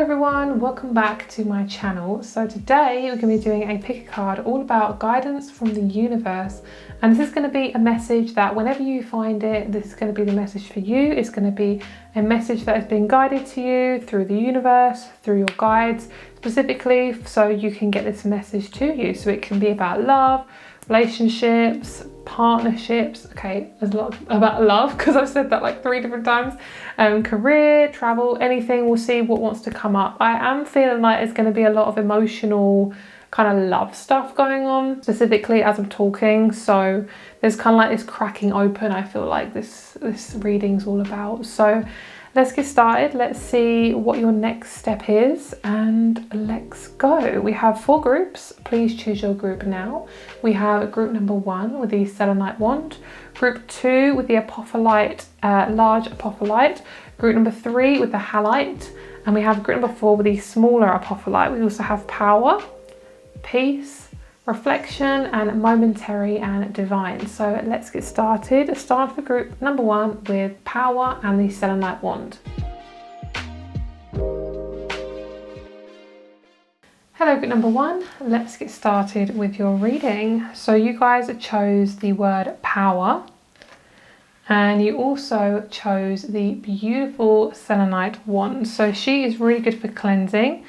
everyone, welcome back to my channel. So today we're going to be doing a pick a card all about guidance from the universe, and this is going to be a message that whenever you find it, this is going to be the message for you. It's going to be a message that has been guided to you through the universe, through your guides specifically, so you can get this message to you. So it can be about love, relationships, partnerships. Okay, there's a lot about love because I've said that like 3 different times. Career, travel, anything. We'll see what wants to come up. I am feeling like it's going to be a lot of emotional kind of love stuff going on, specifically as I'm talking. So there's kind of like this cracking open, I feel like this reading's all about. So let's get started. Let's see what your next step is and let's go. We have 4 groups. Please choose your group now. We have group number 1 with the selenite wand, group 2 with the apophyllite, large apophyllite, group number 3 with the halite, and we have group number 4 with the smaller apophyllite. We also have power, peace, reflection, and momentary and divine. So let's get started. Start for group number 1 with power and the selenite wand. Hello group number 1, let's get started with your reading. So you guys chose the word power, and you also chose the beautiful selenite wand. So she is really good for cleansing.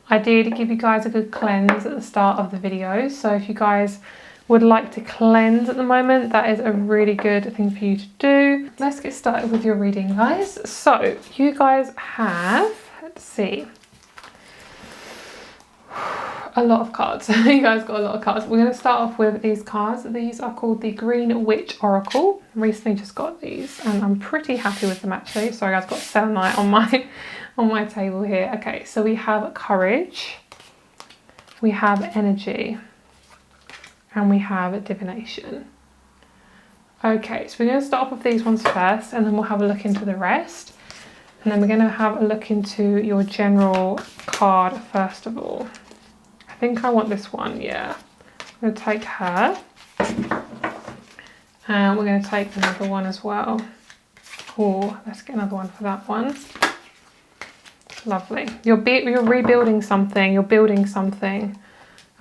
I did give you guys a good cleanse at the start of the video, so if you guys would like to cleanse at the moment, that is a really good thing for you to do. Let's get started with your reading, guys. So you guys have, let's see, a lot of cards. You guys got a lot of cards. We're going to start off with these cards. These are called the Green Witch Oracle. Recently just got these and I'm pretty happy with them actually. Sorry guys, got selenite on my table here. Okay, so we have courage, we have energy, and we have divination. Okay, so we're going to start off with these ones first and then we'll have a look into the rest. And then we're going to have a look into your general card first of all. I think I want this one, yeah. I'm going to take her. And we're going to take another one as well. Oh, let's get another one for that one. Lovely. You're rebuilding something. You're building something.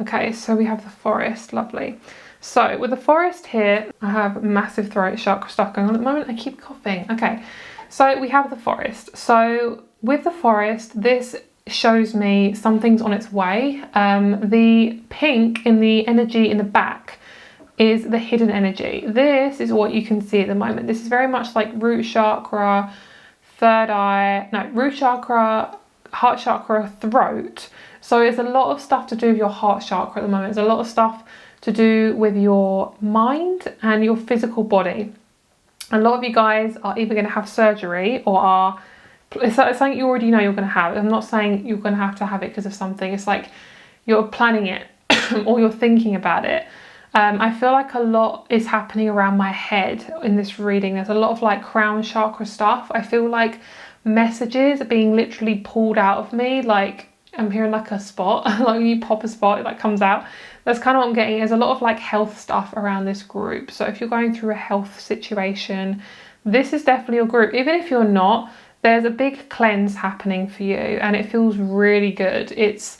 Okay, so we have the forest. Lovely. So with the forest here, I have massive throat chakra stuff going on at the moment. I keep coughing. Okay, so we have the forest. So with the forest, this shows me something's on its way. The pink in the energy in the back is the hidden energy. This is what you can see at the moment. This is very much like root chakra, root chakra, heart chakra, throat. So it's a lot of stuff to do with your heart chakra at the moment. There's a lot of stuff to do with your mind and your physical body. A lot of you guys are either going to have surgery or it's something you already know you're going to have. I'm not saying you're going to have it because of something. It's like you're planning it or you're thinking about it. I feel like a lot is happening around my head in this reading. There's a lot of like crown chakra stuff. I feel like messages are being literally pulled out of me. Like I'm hearing like a spot, like when you pop a spot, it like comes out. That's kind of what I'm getting. There's a lot of like health stuff around this group. So if you're going through a health situation, this is definitely your group. Even if you're not, there's a big cleanse happening for you and it feels really good. It's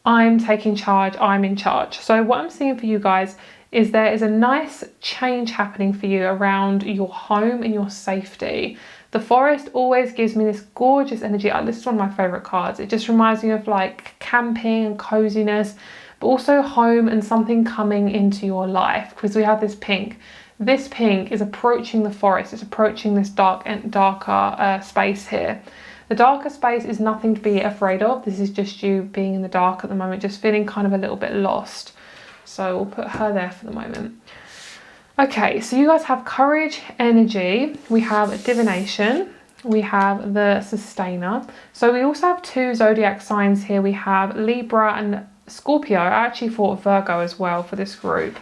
I'm taking charge, I'm in charge. So what I'm seeing for you guys is there is a nice change happening for you around your home and your safety. The forest always gives me this gorgeous energy. This is one of my favorite cards. It just reminds me of like camping and coziness, but also home and something coming into your life because we have this pink. This pink is approaching the forest. It's approaching this darker space here. The darker space is nothing to be afraid of. This is just you being in the dark at the moment, just feeling kind of a little bit lost. So we'll put her there for the moment. Okay, so you guys have courage, energy. We have divination. We have the sustainer. So we also have 2 zodiac signs here. We have Libra and Scorpio. I actually thought Virgo as well for this group.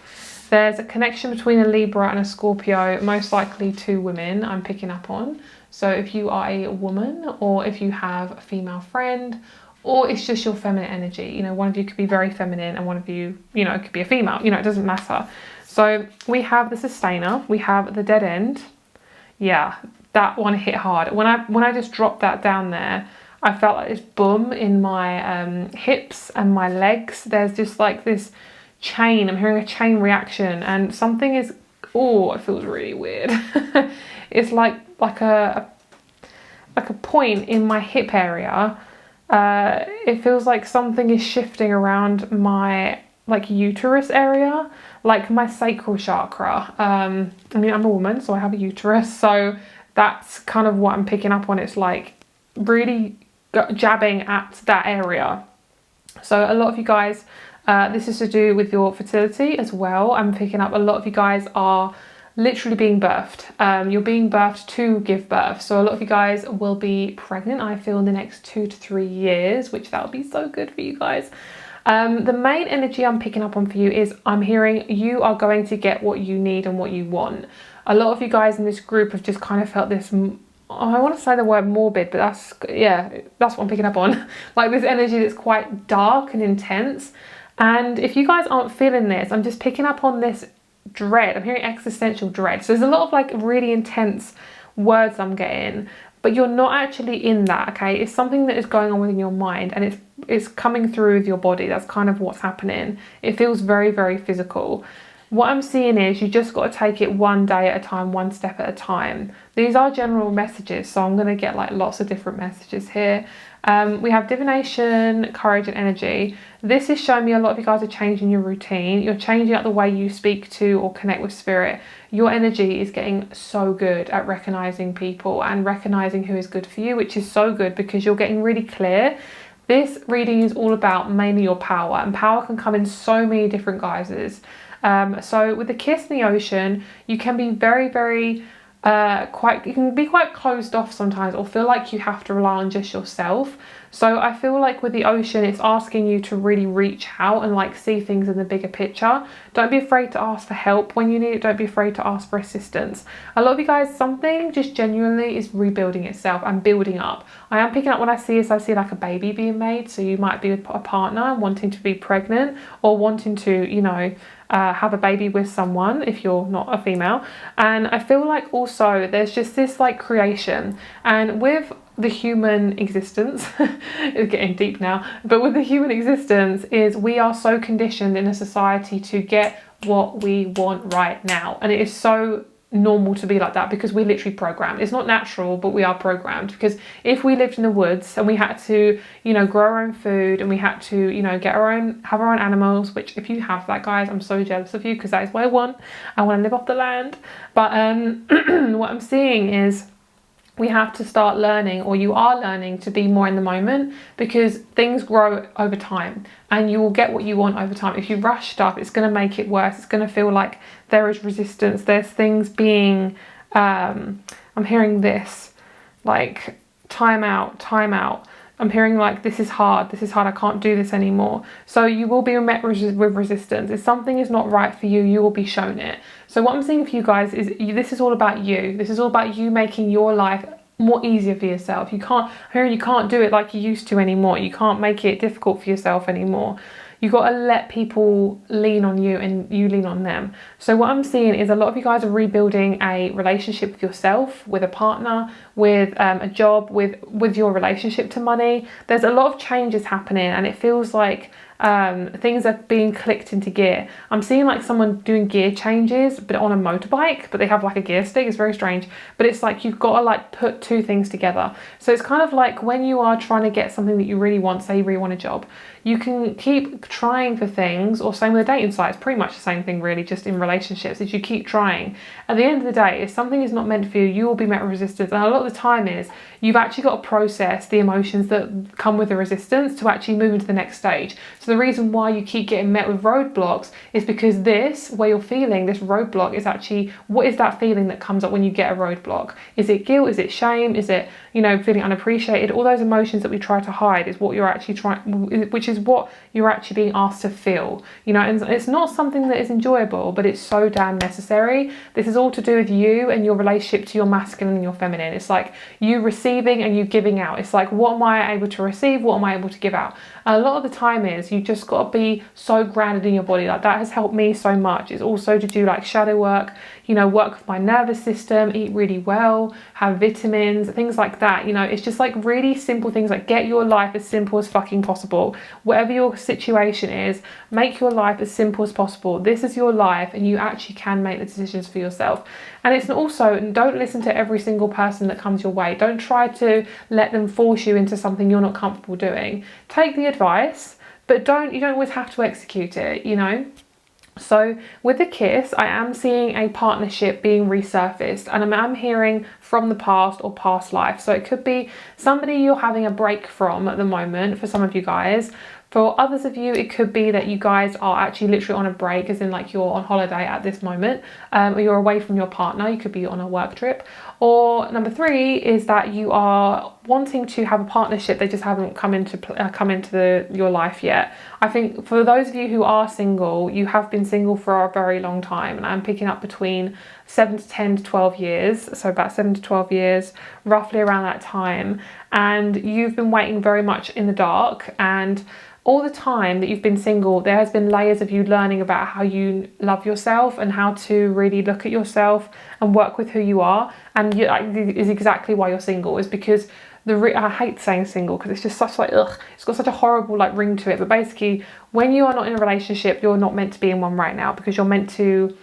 There's a connection between a Libra and a Scorpio, most likely 2 women I'm picking up on. So if you are a woman or if you have a female friend or it's just your feminine energy, you know, one of you could be very feminine and one of you, you know, it could be a female, you know, it doesn't matter. So we have the sustainer, we have the dead end. Yeah, that one hit hard. When I just dropped that down there, I felt like this boom in my hips and my legs. There's just like this chain. I'm hearing a chain reaction, and something is, oh, it feels really weird. It's like a point in my hip area. It feels like something is shifting around my like uterus area, like my sacral chakra. I mean, I'm a woman, so I have a uterus, so that's kind of what I'm picking up on. It's like really jabbing at that area. So a lot of you guys, this is to do with your fertility as well. I'm picking up a lot of you guys are literally being birthed. You're being birthed to give birth. So a lot of you guys will be pregnant, I feel, in the next 2 to 3 years, which that'll be so good for you guys. The main energy I'm picking up on for you is I'm hearing you are going to get what you need and what you want. A lot of you guys in this group have just kind of felt this, I want to say the word morbid, but that's what I'm picking up on. Like this energy that's quite dark and intense. And if you guys aren't feeling this, I'm just picking up on this dread. I'm hearing existential dread. So there's a lot of like really intense words I'm getting, but you're not actually in that, okay? It's something that is going on within your mind, and it's coming through with your body. That's kind of what's happening. It feels very, very physical. What I'm seeing is you just got to take it one day at a time, one step at a time. These are general messages, so I'm going to get like lots of different messages here. We have divination, courage and energy. This is showing me a lot of you guys are changing your routine. You're changing up the way you speak to or connect with spirit. Your energy is getting so good at recognizing people and recognizing who is good for you, which is so good because you're getting really clear. This reading is all about mainly your power, and power can come in so many different guises. So with the kiss in the ocean, you can be very, very you can be quite closed off sometimes, or feel like you have to rely on just yourself. So I feel like with the ocean, it's asking you to really reach out and like see things in the bigger picture. Don't be afraid to ask for help when you need it. Don't be afraid to ask for assistance. A lot of you guys, something just genuinely is rebuilding itself and building up. I am picking up when I see this, I see like a baby being made. So you might be with a partner wanting to be pregnant, or wanting to, you know, have a baby with someone if you're not a female. And I feel like also there's just this like creation, and with the human existence, it's getting deep now, but with the human existence is we are so conditioned in a society to get what we want right now, and it is so normal to be like that because we're literally programmed. It's not natural, but we are programmed, because if we lived in the woods and we had to, you know, grow our own food, and we had to, you know, have our own animals, which if you have that, guys, I'm so jealous of you, because that is what I want to live off the land. But what I'm seeing is we have to start learning, or you are learning, to be more in the moment, because things grow over time and you will get what you want over time. If you rush stuff, it's going to make it worse. It's going to feel like there is resistance. There's things being, I'm hearing this, like time out. I'm hearing like, this is hard, I can't do this anymore. So you will be met with resistance. If something is not right for you, you will be shown it. So what I'm seeing for you guys is this is all about you. This is all about you making your life more easier for yourself. You can't do it like you used to anymore. You can't make it difficult for yourself anymore. You've got to let people lean on you and you lean on them. So what I'm seeing is a lot of you guys are rebuilding a relationship with yourself, with a partner, with a job, with your relationship to money. There's a lot of changes happening, and it feels like things are being clicked into gear. I'm seeing like someone doing gear changes, but on a motorbike, but they have like a gear stick. It's very strange, but it's like you've got to like put two things together. So it's kind of like when you are trying to get something that you really want, say you really want a job, you can keep trying for things, or same with a dating site. It's pretty much the same thing really, just in relationships, is you keep trying. At the end of the day, if something is not meant for you, you will be met with resistance. And a lot of the time is you've actually got to process the emotions that come with the resistance to actually move into the next stage. So the reason why you keep getting met with roadblocks is because this, where you're feeling this roadblock, is actually, what is that feeling that comes up when you get a roadblock? Is it guilt? Is it shame? Is it, you know, feeling unappreciated? All those emotions that we try to hide is what you're actually which is what you're actually being asked to feel, you know. And it's not something that is enjoyable, but it's so damn necessary. This is all to do with you and your relationship to your masculine and your feminine. It's like you receiving and you giving out. It's like, what am I able to receive? What am I able to give out? A lot of the time is you've just got to be so grounded in your body. Like, that has helped me so much. It's also to do like shadow work, you know, work with my nervous system, eat really well, have vitamins, things like that. You know, it's just like really simple things, like get your life as simple as fucking possible. Whatever your situation is, make your life as simple as possible. This is your life, and you actually can make the decisions for yourself. And it's also, don't listen to every single person that comes your way. Don't try to let them force you into something you're not comfortable doing. Take the advice, but you don't always have to execute it, you know? So with the kiss, I am seeing a partnership being resurfaced, and I'm hearing from the past or past life. So it could be somebody you're having a break from at the moment for some of you guys. For others of you, it could be that you guys are actually literally on a break, as in like you're on holiday at this moment, or you're away from your partner. You could be on a work trip. Or number 3 is that you are wanting to have a partnership. They just haven't come into your life yet. I think for those of you who are single, you have been single for a very long time, and I'm picking up between 7 to 10 to 12 years, so about 7 to 12 years, roughly around that time. And you've been waiting very much in the dark, and all the time that you've been single, there has been layers of you learning about how you love yourself and how to really look at yourself and work with who you are. And is exactly why you're single, is because I hate saying single because it's just such like, ugh, it's got such a horrible like ring to it. But basically, when you are not in a relationship, you're not meant to be in one right now, because you're meant to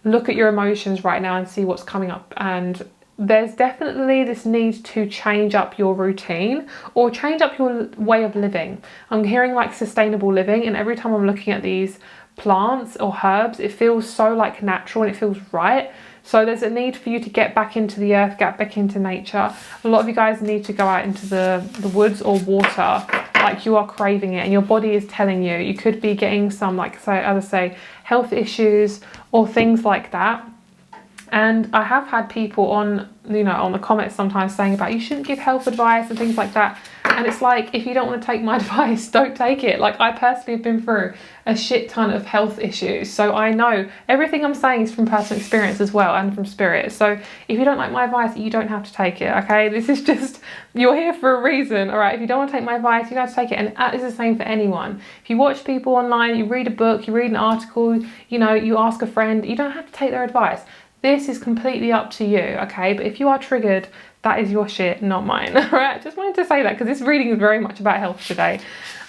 look at your emotions right now and see what's coming up. And there's definitely this need to change up your routine or change up your way of living. I'm hearing like sustainable living, and every time I'm looking at these plants or herbs, it feels so like natural and it feels right. So there's a need for you to get back into the earth, get back into nature. A lot of you guys need to go out into the woods or water, like you are craving it and your body is telling you. You could be getting some, like, so as I say, health issues or things like that. And I have had people on, you know, on the comments sometimes saying about you shouldn't give health advice and things like that. And it's like, if you don't want to take my advice, don't take it. Like, I personally have been through a shit ton of health issues. So I know everything I'm saying is from personal experience as well, and from spirit. So if you don't like my advice, you don't have to take it, okay? This is just, you're here for a reason, all right? If you don't want to take my advice, you don't have to take it. And that is the same for anyone. If you watch people online, you read a book, you read an article, you know, you ask a friend, you don't have to take their advice. This is completely up to you, okay? But if you are triggered, that is your shit, not mine, all right? Just wanted to say that because this reading is very much about health today.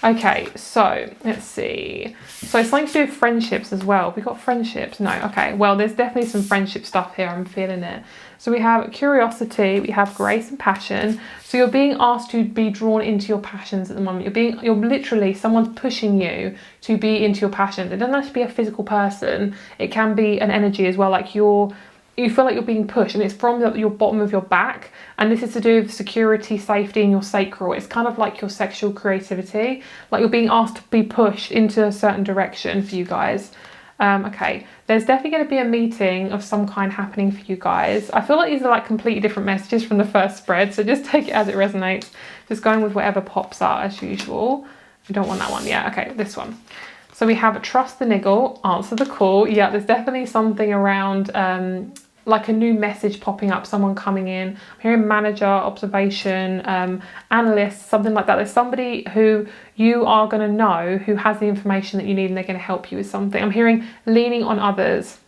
Okay, so let's see. So it's something to do with friendships as well. We got friendships? No, okay. Well, there's definitely some friendship stuff here. I'm feeling it. So we have curiosity, we have grace and passion. So you're being asked to be drawn into your passions at the moment. You're literally, someone's pushing you to be into your passions. It doesn't have to be a physical person. It can be an energy as well. Like you feel like you're being pushed, and it's from your bottom of your back. And this is to do with security, safety, and your sacral. It's kind of like your sexual creativity. Like you're being asked to be pushed into a certain direction for you guys. Okay, there's definitely going to be a meeting of some kind happening for you guys. I feel like these are like completely different messages from the first spread, so just take it as it resonates. Just going with whatever pops out as usual. I don't want that one. Yeah, okay, this one. So we have trust the niggle, answer the call. Yeah, there's definitely something around like a new message popping up, someone coming in. I'm hearing manager, observation, analyst, something like that. There's somebody who you are going to know who has the information that you need, and they're going to help you with something. I'm hearing leaning on others.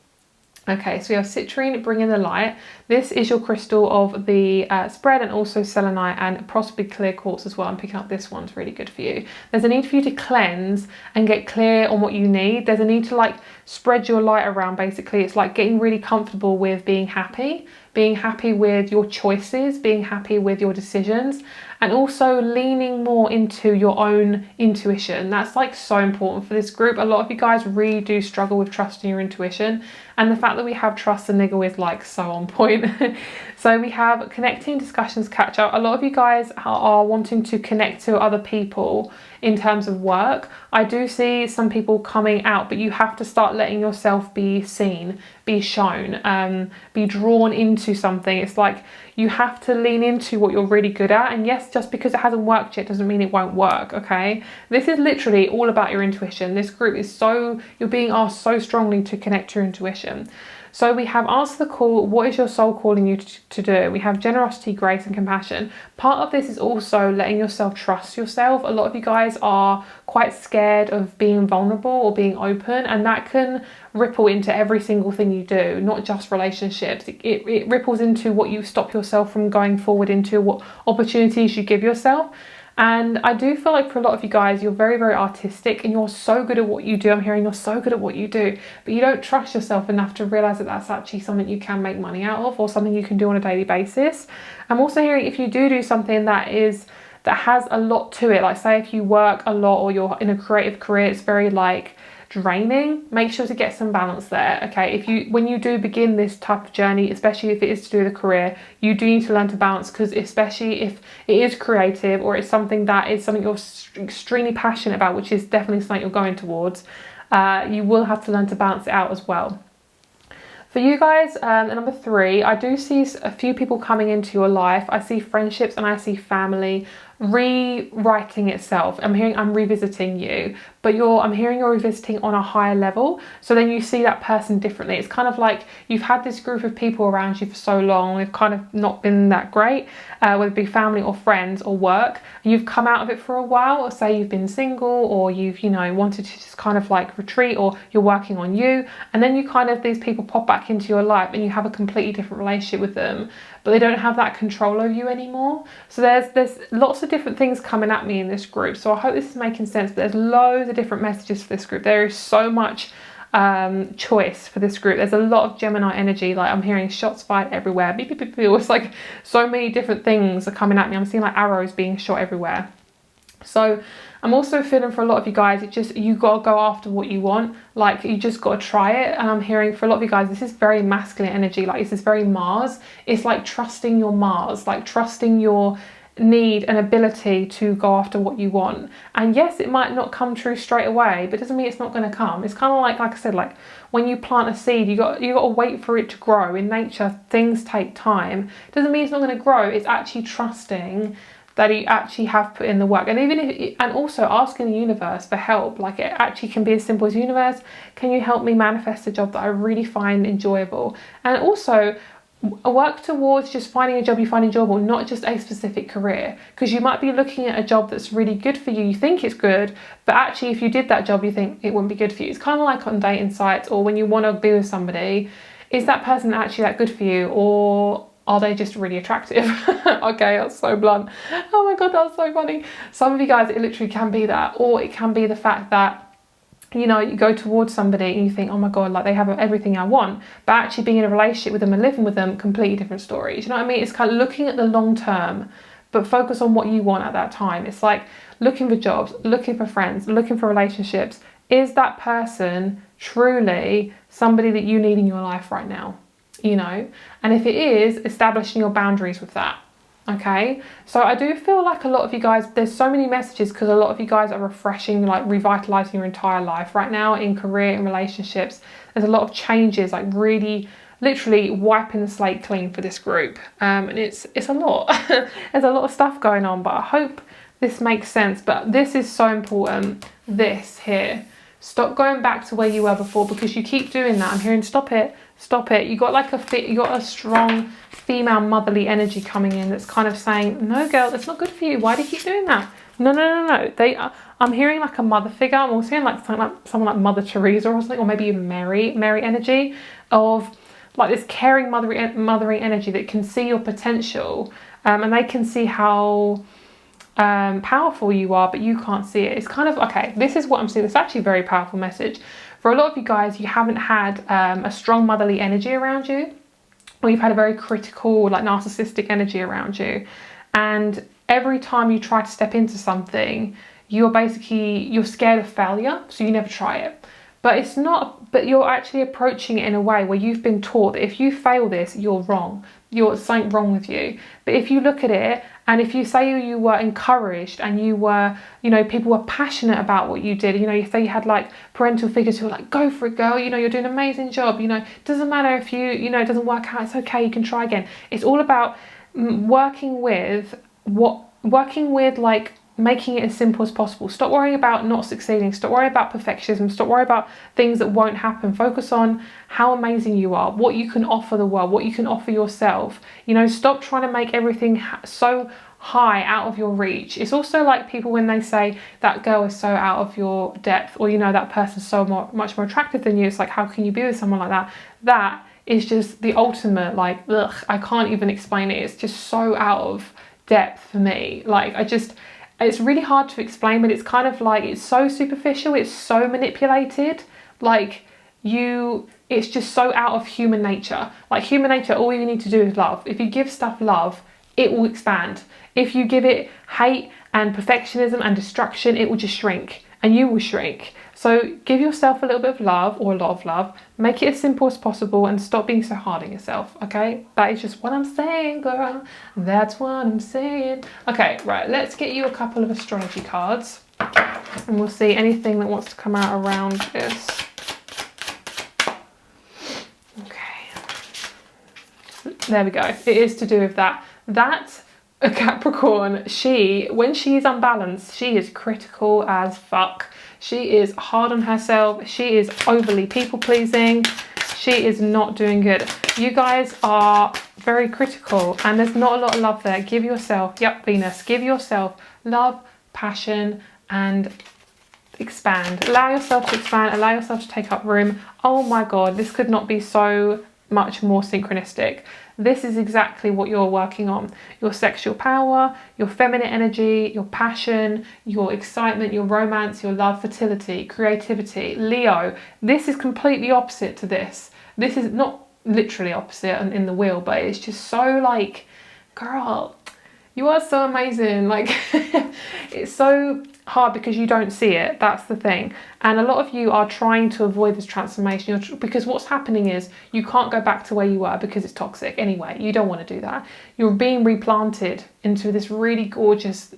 Okay, so we have citrine, bringing the light. This is your crystal of the spread, and also selenite and possibly clear quartz as well. I'm picking up this one's really good for you. There's a need for you to cleanse and get clear on what you need. There's a need to like spread your light around, basically. It's like getting really comfortable with being happy with your choices, being happy with your decisions, and also leaning more into your own intuition. That's like so important for this group. A lot of you guys really do struggle with trusting your intuition, and the fact that we have trust and niggle is like so on point. So we have connecting, discussions, catch up. A lot of you guys are wanting to connect to other people in terms of work. I do see some people coming out, but you have to start letting yourself be seen, be shown, be drawn into something. It's like you have to lean into what you're really good at. And yes, just because it hasn't worked yet doesn't mean it won't work, okay? This is literally all about your intuition. This group is you're being asked so strongly to connect to your intuition. So we have answer the call, what is your soul calling you to do? We have generosity, grace and compassion. Part of this is also letting yourself trust yourself. A lot of you guys are quite scared of being vulnerable or being open, and that can ripple into every single thing you do, not just relationships. It ripples into what you stop yourself from going forward into, what opportunities you give yourself. And I do feel like for a lot of you guys, you're very, very artistic and you're so good at what you do. I'm hearing you're so good at what you do, but you don't trust yourself enough to realize that that's actually something you can make money out of, or something you can do on a daily basis. I'm also hearing if you do something that has a lot to it, like say if you work a lot or you're in a creative career, it's very like draining, make sure to get some balance there. Okay, when you do begin this type of journey, especially if it is to do with a career, you do need to learn to balance, because especially if it is creative or it's something you're extremely passionate about, which is definitely something you're going towards, you will have to learn to balance it out as well. For you guys, number 3, I do see a few people coming into your life. I see friendships and I see family rewriting itself. I'm revisiting you, but I'm hearing you're revisiting on a higher level. So then you see that person differently. It's kind of like you've had this group of people around you for so long. They've kind of not been that great, whether it be family or friends or work. And you've come out of it for a while, or say you've been single, or you've, wanted to just kind of like retreat, or you're working on you. And then these people pop back into your life and you have a completely different relationship with them, but they don't have that control over you anymore. So there's lots of different things coming at me in this group. So I hope this is making sense, but there's loads of different messages for this group. There is so much choice for this group. There's a lot of Gemini energy. Like I'm hearing shots fired everywhere. Beep, beep, beep, beep. It's like so many different things are coming at me. I'm seeing like arrows being shot everywhere. So I'm also feeling for a lot of you guys, you got to go after what you want. Like you just got to try it. And I'm hearing for a lot of you guys, this is very masculine energy. Like this is very Mars. It's like trusting your Mars, like trusting your need and ability to go after what you want. And yes, it might not come true straight away, but it doesn't mean it's not going to come. It's kind of like I said, like when you plant a seed, you got to wait for it to grow. In nature, things take time. It doesn't mean it's not going to grow. It's actually trusting that you actually have put in the work. And and also asking the universe for help. Like it actually can be as simple as, universe, can you help me manifest a job that I really find enjoyable? And also work towards just finding a job you find enjoyable, not just a specific career, because you might be looking at a job that's really good for you. You think it's good, but actually if you did that job, you think it wouldn't be good for you. It's kind of like on dating sites, or when you want to be with somebody, is that person actually that good for you, or are they just really attractive? Okay, that's so blunt. Oh my God, that's so funny. Some of you guys, it literally can be that, or it can be the fact that you go towards somebody and you think, oh my God, like they have everything I want, but actually being in a relationship with them and living with them, completely different stories. You know what I mean? It's kind of looking at the long term, but focus on what you want at that time. It's like looking for jobs, looking for friends, looking for relationships. Is that person truly somebody that you need in your life right now? And if it is, establishing your boundaries with that. Okay, so I do feel like a lot of you guys, there's so many messages, because a lot of you guys are refreshing, like revitalizing your entire life right now in career and relationships. There's a lot of changes, like really literally wiping the slate clean for this group, and it's a lot. There's a lot of stuff going on, but I hope this makes sense. But this is so important, this here. Stop going back to where you were before, because you keep doing that. I'm hearing stop it. You got a strong female motherly energy coming in that's kind of saying, no girl, that's not good for you. Why do you keep doing that? No. I'm hearing like a mother figure. I'm also hearing like someone like Mother Teresa or something, or maybe even Mary energy, of like this caring mothering energy that can see your potential, and they can see how powerful you are, but you can't see it. It's kind of, okay, this is what I'm seeing. It's actually a very powerful message. For a lot of you guys, you haven't had a strong motherly energy around you, or you've had a very critical, like narcissistic energy around you. And every time you try to step into something, you're scared of failure, so you never try it. But you're actually approaching it in a way where you've been taught that if you fail this, you're wrong. There's something wrong with you. But if you look at it, and if you say you were encouraged and you were, people were passionate about what you did, you say you had like parental figures who were like, go for it, girl, you're doing an amazing job, doesn't matter if it doesn't work out, it's okay, you can try again. It's all about working with like making it as simple as possible. Stop worrying about not succeeding. Stop worrying about perfectionism. Stop worrying about things that won't happen. Focus on how amazing you are, what you can offer the world, what you can offer yourself. You know, stop trying to make everything so high out of your reach. It's also like people when they say that girl is so out of your depth, or you know, that person's so much more attractive than you. It's like, how can you be with someone like that? That is just the ultimate, like, ugh, I can't even explain it. It's just so out of depth for me. Like, it's really hard to explain, but it's kind of like, it's so superficial, it's so manipulated. Like, it's just so out of human nature. Like, human nature, all you need to do is love. If you give stuff love, it will expand. If you give it hate and perfectionism and destruction, it will just shrink, and you will shrink. So give yourself a little bit of love, or a lot of love. Make it as simple as possible, and stop being so hard on yourself, okay? That is just what I'm saying, girl. That's what I'm saying. Okay, right, let's get you a couple of astrology cards, and we'll see anything that wants to come out around this. Okay. There we go. It is to do with that. A Capricorn, when she is unbalanced, she is critical as fuck. She is hard on herself. She is overly people-pleasing. She is not doing good. You guys are very critical, and there's not a lot of love there. Give yourself, yep, Venus, give yourself love, passion, and expand. Allow yourself to expand. Allow yourself to take up room. Oh my God, this could not be so much more synchronistic. This is exactly what you're working on. Your sexual power, your feminine energy, your passion, your excitement, your romance, your love, fertility, creativity. Leo, this is completely opposite to this. This is not literally opposite in the wheel, but it's just so like, girl, you are so amazing. Like, it's so hard because you don't see it. That's the thing. And a lot of you are trying to avoid this transformation because what's happening is you can't go back to where you were because it's toxic anyway. You don't want to do that. You're being replanted into this really gorgeous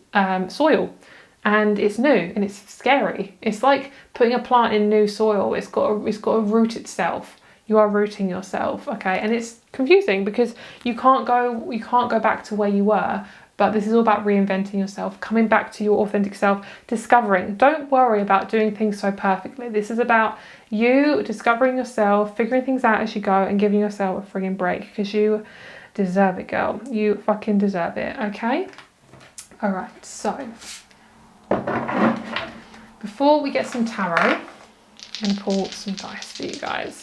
soil, and it's new and it's scary. It's like putting a plant in new soil. It's got to root itself. You are rooting yourself, okay? And it's confusing because you can't go back to where you were. But this is all about reinventing yourself, coming back to your authentic self, discovering. Don't worry about doing things so perfectly. This is about you discovering yourself, figuring things out as you go, and giving yourself a frigging break because you deserve it, girl. You fucking deserve it, okay? All right, so before we get some tarot, I'm going to pull some dice for you guys.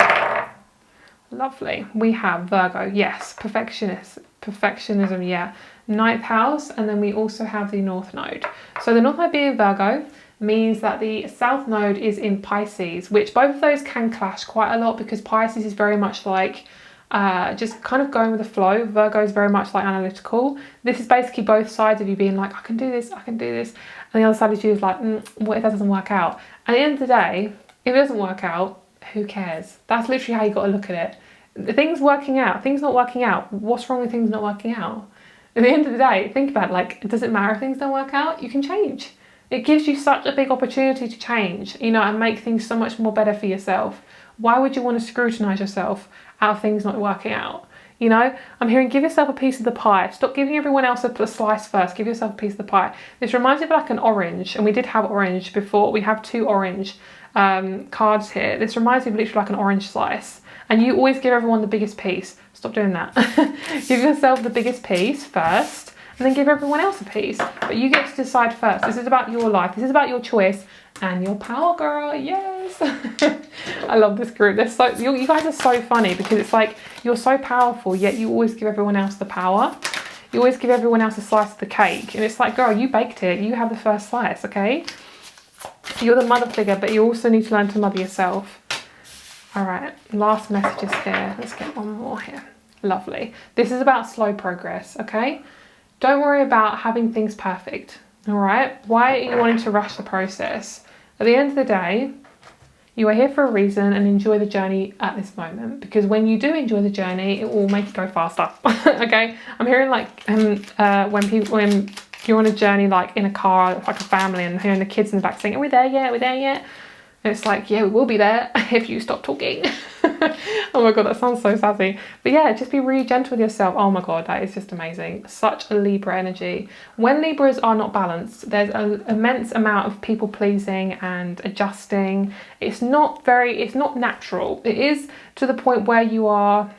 Lovely. We have Virgo. Yes, perfectionism, yeah. Ninth house, and then we also have the North Node. So the North Node being Virgo means that the South Node is in Pisces, which both of those can clash quite a lot because Pisces is very much like just kind of going with the flow. Virgo is very much like analytical. This is basically both sides of you being like, I can do this, and the other side of you is like, what if that doesn't work out? And at the end of the day, if it doesn't work out, who cares? That's literally how you got to look at it. Things working out, things not working out. What's wrong with things not working out? At the end of the day, think about it, like, does it matter if things don't work out? You can change. It gives you such a big opportunity to change, you know, and make things so much more better for yourself. Why would you want to scrutinise yourself out of things not working out? You know, I'm hearing give yourself a piece of the pie. Stop giving everyone else a slice first. Give yourself a piece of the pie. This reminds me of like an orange, and we did have orange before. We have two orange cards here. This reminds me of literally like an orange slice. And you always give everyone the biggest piece. Stop doing that. Give yourself the biggest piece first, and then give everyone else a piece. But you get to decide first. This is about your life. This is about your choice and your power, girl. Yes. I love this group. You guys are so funny because it's like you're so powerful, yet you always give everyone else the power. You always give everyone else a slice of the cake. And it's like, girl, you baked it. You have the first slice, okay? You're the mother figure, but you also need to learn to mother yourself. All right, last messages here. Let's get one more here. Lovely. This is about slow progress, okay? Don't worry about having things perfect, all right? Why are you wanting to rush the process? At the end of the day, you are here for a reason, and enjoy the journey at this moment, because when you do enjoy the journey, it will make you go faster, okay? I'm hearing like when you're on a journey, like in a car, like a family, and hearing the kids in the back saying, are we there yet? Are we there yet? And it's like, yeah, we'll be there if you stop talking. Oh my God, that sounds so sassy. But yeah, just be really gentle with yourself. Oh my God, that is just amazing. Such a Libra energy. When Libras are not balanced, there's an immense amount of people pleasing and adjusting. It's not natural. It is to the point where you are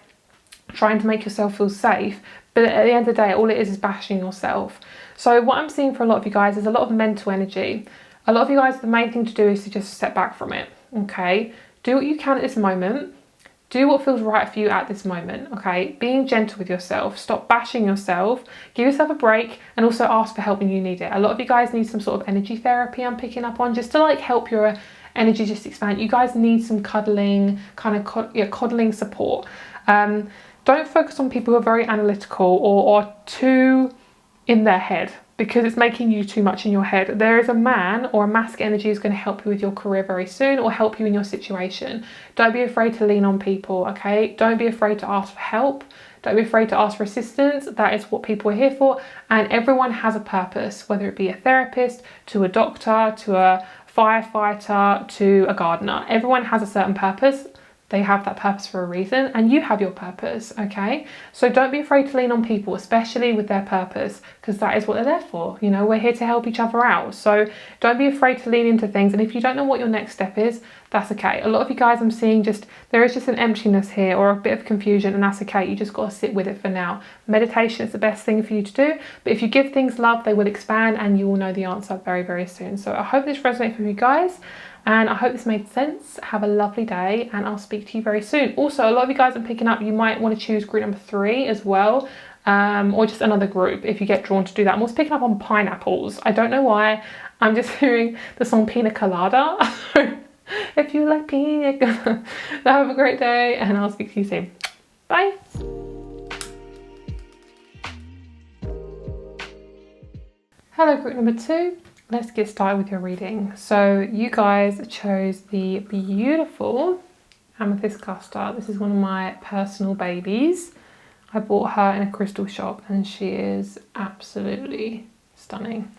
trying to make yourself feel safe. But at the end of the day, all it is bashing yourself. So what I'm seeing for a lot of you guys is a lot of mental energy. A lot of you guys, the main thing to do is to just step back from it, okay? Do what you can at this moment. Do what feels right for you at this moment, okay? Being gentle with yourself. Stop bashing yourself. Give yourself a break and also ask for help when you need it. A lot of you guys need some sort of energy therapy I'm picking up on, just to like help your energy just expand. You guys need some cuddling, coddling support. Don't focus on people who are very analytical or too in their head, because it's making you too much in your head. There is a man or a masculine energy who's going to help you with your career very soon, or help you in your situation. Don't be afraid to lean on people, okay? Don't be afraid to ask for help. Don't be afraid to ask for assistance. That is what people are here for. And everyone has a purpose, whether it be a therapist, to a doctor, to a firefighter, to a gardener. Everyone has a certain purpose. They have that purpose for a reason, and you have your purpose, okay? So don't be afraid to lean on people, especially with their purpose, because that is what they're there for. You know, we're here to help each other out. So don't be afraid to lean into things. And if you don't know what your next step is, that's okay. A lot of you guys I'm seeing there is just an emptiness here or a bit of confusion, and that's okay. You just got to sit with it for now. Meditation is the best thing for you to do. But if you give things love, they will expand, and you will know the answer very, very soon. So I hope this resonates with you guys. And I hope this made sense. Have a lovely day, and I'll speak to you very soon. Also, a lot of you guys I'm picking up, you might want to choose group number 3 as well, or just another group if you get drawn to do that. I'm also picking up on pineapples. I don't know why. I'm just hearing the song Pina Colada. If you like pina colada, have a great day, and I'll speak to you soon. Bye. Hello, group number 2. Let's get started with your reading. So you guys chose the beautiful amethyst cluster. This is one of my personal babies. I bought her in a crystal shop, and she is absolutely stunning.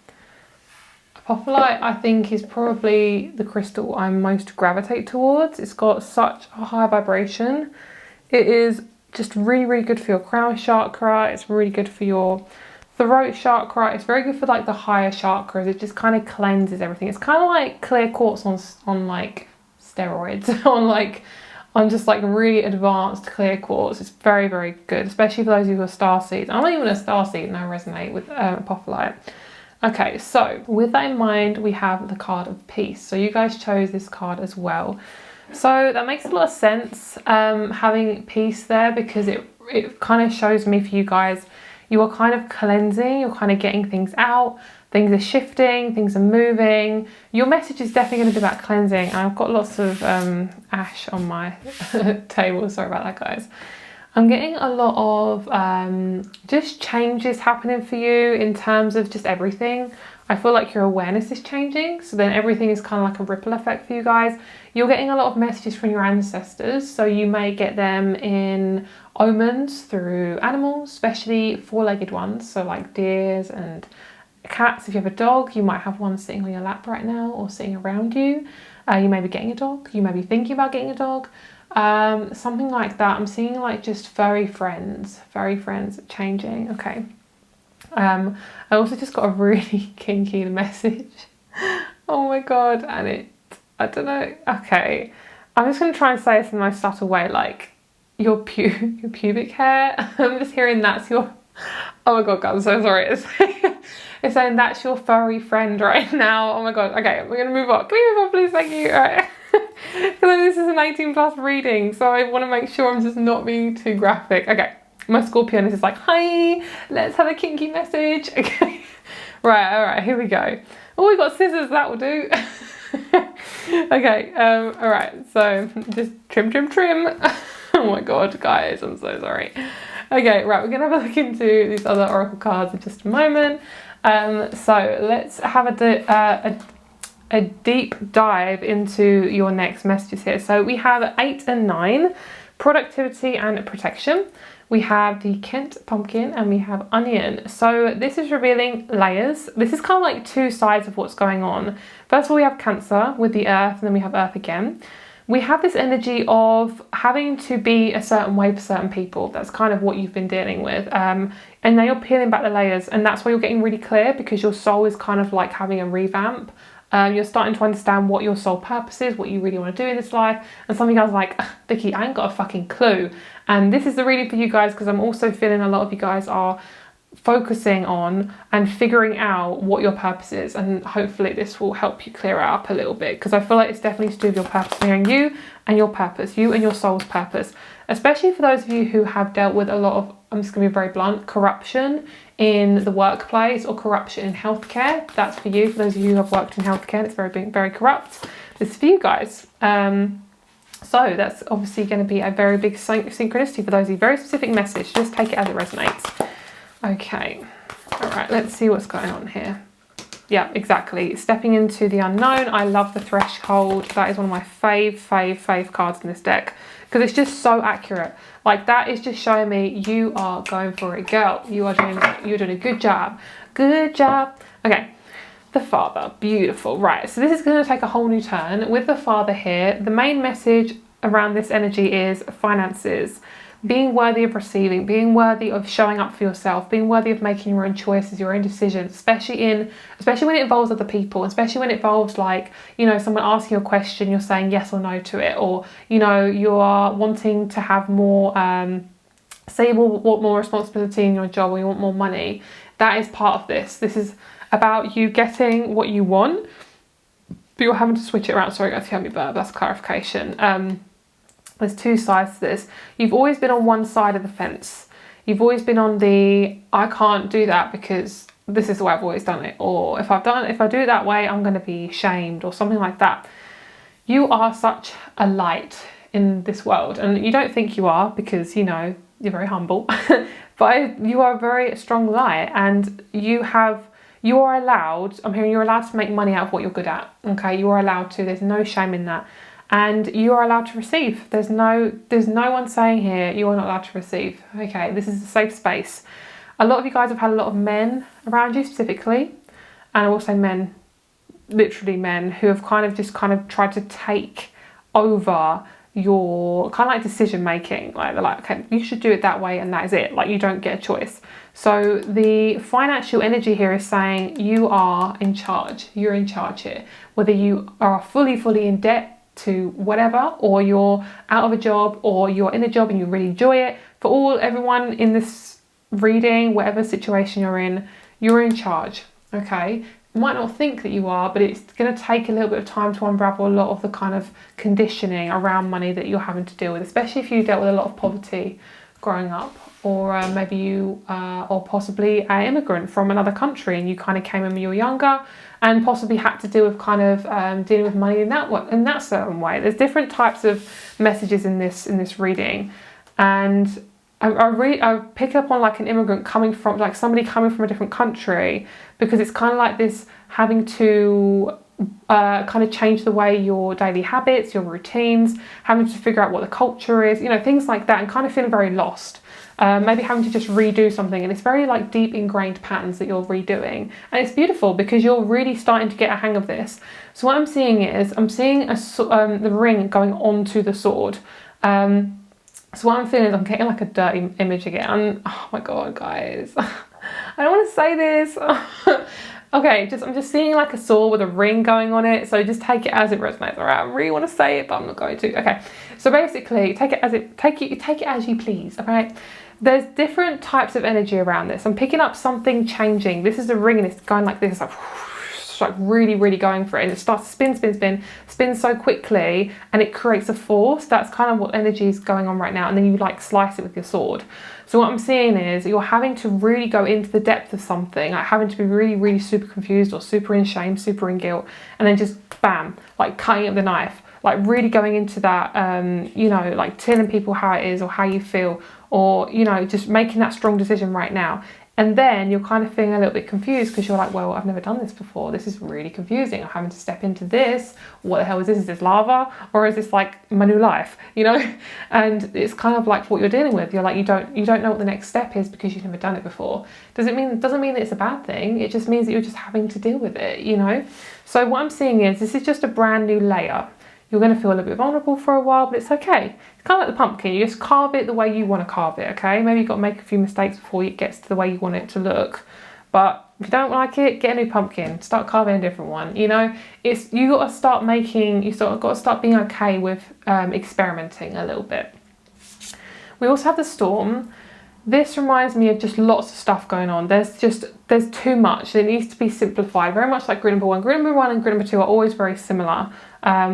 Apophyllite, I think, is probably the crystal I most gravitate towards. It's got such a high vibration. It is just really, really good for your crown chakra. It's really good for your throat chakra. It's very good for like the higher chakras. It just kind of cleanses everything. It's kind of like clear quartz on like steroids, on just like really advanced clear quartz. It's very, very good, especially for those of you who are starseeds. I'm not even a starseed, and I resonate with apophyllite. Okay, so with that in mind, we have the card of peace. So you guys chose this card as well. So that makes a lot of sense, having peace there, because it kind of shows me for you guys, you are kind of cleansing, you're kind of getting things out, things are shifting, things are moving. Your message is definitely going to be about cleansing. I've got lots of ash on my table, sorry about that, guys. I'm getting a lot of just changes happening for you in terms of just everything. I feel like your awareness is changing, so then everything is kind of like a ripple effect for you guys. You're getting a lot of messages from your ancestors, so you may get them in omens through animals, especially four-legged ones, so like deers and cats. If you have a dog, you might have one sitting on your lap right now or sitting around you. You may be getting a dog, you may be thinking about getting a dog, something like that. I'm seeing like just furry friends changing. Okay. I also just got a really kinky message. Oh my god, and I don't know. Okay, I'm just gonna try and say this in the most subtle way, like your pubic hair. I'm just hearing that's your. Oh my god, I'm so sorry. It's saying that's your furry friend right now. Oh my god. Okay, we're gonna move on. Can we move on, please? Thank you. All right. Because this is an 18+ reading, so I want to make sure I'm just not being too graphic. Okay. My Scorpion is just like, hi, let's have a kinky message. Okay, right, all right, here we go. Oh, we got scissors, that will do. Okay, all right, so just trim. Oh my god, guys, I'm so sorry. Okay, right, we're gonna have a look into these other oracle cards in just a moment. So let's have a deep dive into your next messages here. So we have 8 and 9, productivity and protection. we have the Kent pumpkin, and we have onion. So this is revealing layers. This is kind of like two sides of what's going on. First of all, we have Cancer with the earth, and then we have earth again. We have this energy of having to be a certain way for certain people. That's kind of what you've been dealing with. And now you're peeling back the layers, and that's why you're getting really clear, because your soul is kind of like having a revamp. You're starting to understand what your soul purpose is, what you really want to do in this life. And some of you guys are like, Vicky, I ain't got a fucking clue. And this is the reading for you guys, because I'm also feeling a lot of you guys are focusing on and figuring out what your purpose is, and hopefully this will help you clear it up a little bit, because I feel like it's definitely to do with your purpose, hearing you and your purpose, you and your soul's purpose, especially for those of you who have dealt with a lot of, I'm just going to be very blunt, corruption in the workplace or corruption in healthcare. That's for you. For those of you who have worked in healthcare, it's very corrupt. This is for you guys. So that's obviously going to be a very big synchronicity for those of you. Very specific message. Just take it as it resonates. Okay, all right, let's see what's going on here. Yeah, exactly. Stepping into the unknown. I love the threshold. That is one of my fave cards in this deck, because it's just so accurate. Like, that is just showing me you are going for it, girl. You're doing a good job. Good job. Okay, the Father. Beautiful. Right, so this is going to take a whole new turn. With the Father here, the main message around this energy is finances. Being worthy of receiving, being worthy of showing up for yourself, being worthy of making your own choices, your own decisions, especially when it involves other people, especially when it involves, like, you know, someone asking you a question, you're saying yes or no to it, or, you know, you are wanting to have more, say you want more responsibility in your job, or you want more money. That is part of this. This is about you getting what you want, but you're having to switch it around. Sorry guys, you had me burp, that's clarification. There's two sides to this. You've always been on one side of the fence. You've always been on the, I can't do that because this is the way I've always done it. Or if I do it that way, I'm going to be shamed, or something like that. You are such a light in this world. And you don't think you are, because, you know, you're very humble. But you are a very strong light, and you are allowed, I'm hearing you're allowed to make money out of what you're good at. Okay, you are allowed to. There's no shame in that. And you are allowed to receive. There's no one saying here you are not allowed to receive. Okay, this is a safe space. A lot of you guys have had a lot of men around you specifically, and I will say men, literally men, who have kind of tried to take over your kind of like decision making. Like, they're like, okay, you should do it that way, and that is it. Like, you don't get a choice. So the financial energy here is saying you are in charge. You're in charge here. Whether you are fully in debt to whatever, or you're out of a job, or you're in a job and you really enjoy it. For everyone in this reading, whatever situation you're in charge. Okay, you might not think that you are, but it's going to take a little bit of time to unravel a lot of the kind of conditioning around money that you're having to deal with, especially if you dealt with a lot of poverty growing up, or maybe you or possibly an immigrant from another country, and you kind of came in when you were younger, and possibly had to deal with kind of dealing with money in that certain way. There's different types of messages in this reading, and I pick up on like an immigrant coming from, like somebody coming from a different country, because it's kind of like this having to kind of change the way your daily habits, your routines, having to figure out what the culture is, you know, things like that, and kind of feeling very lost. Maybe having to just redo something, and it's very like deep ingrained patterns that you're redoing, and it's beautiful because you're really starting to get a hang of this. So what I'm seeing is the ring going onto the sword. So what I'm feeling is I'm getting like a dirty image again. Oh my god, guys, I don't want to say this. Okay, I'm just seeing like a sword with a ring going on it, so just take it as it resonates. All right, I really want to say it, but I'm not going to. Okay, so basically, take it as you please. All right, there's different types of energy around this. I'm picking up something changing. This is a ring, and it's going like this, like really going for it, and it starts to spin so quickly, and it creates a force. That's kind of what energy is going on right now, and then you like slice it with your sword. So what I'm seeing is you're having to really go into the depth of something, like having to be really super confused, or super in shame, super in guilt, and then just bam, like cutting up the knife, like really going into that, you know, like telling people how it is or how you feel, or, you know, just making that strong decision right now. And then you're kind of feeling a little bit confused because you're like, well, I've never done this before. This is really confusing. I'm having to step into this. What the hell is this? Is this lava? Or is this like my new life? You know? And it's kind of like what you're dealing with. You're like, you don't know what the next step is because you've never done it before. Doesn't mean that it's a bad thing. It just means that you're just having to deal with it, you know? So what I'm seeing is this is just a brand new layer. You're going to feel a little bit vulnerable for a while, but it's okay. It's kind of like the pumpkin. You just carve it the way you want to carve it, okay? Maybe you've got to make a few mistakes before it gets to the way you want it to look. But if you don't like it, get a new pumpkin. Start carving a different one, you know? You got to start being okay with experimenting a little bit. We also have the storm. This reminds me of just lots of stuff going on. There's too much. It needs to be simplified. Very much like grid number 1. Grid number 1 and grid number 2 are always very similar,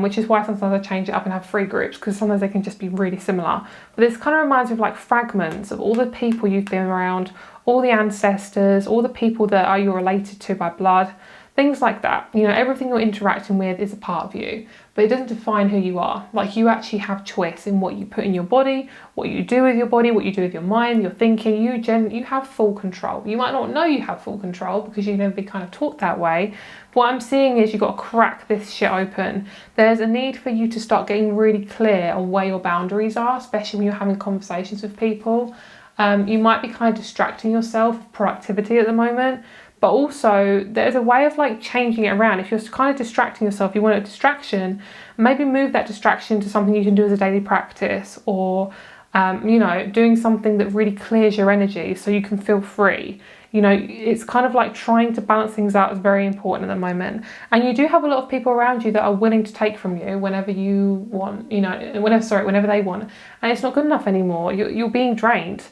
which is why sometimes I change it up and have 3 groups, because sometimes they can just be really similar. But this kind of reminds me of like fragments of all the people you've been around, all the ancestors, all the people that you're related to by blood, things like that. You know, everything you're interacting with is a part of you, but it doesn't define who you are. Like, you actually have choice in what you put in your body, what you do with your body, what you do with your mind, your thinking. You have full control. You might not know you have full control because you've never been kind of taught that way. What I'm seeing is you've got to crack this shit open. There's a need for you to start getting really clear on where your boundaries are, especially when you're having conversations with people. You might be kind of distracting yourself with productivity at the moment, but also there's a way of like changing it around. If you're kind of distracting yourself, you want a distraction, maybe move that distraction to something you can do as a daily practice, or you know, doing something that really clears your energy so you can feel free. You know, it's kind of like trying to balance things out is very important at the moment. And you do have a lot of people around you that are willing to take from you whenever you want, you know, whenever they want. And it's not good enough anymore. You're being drained.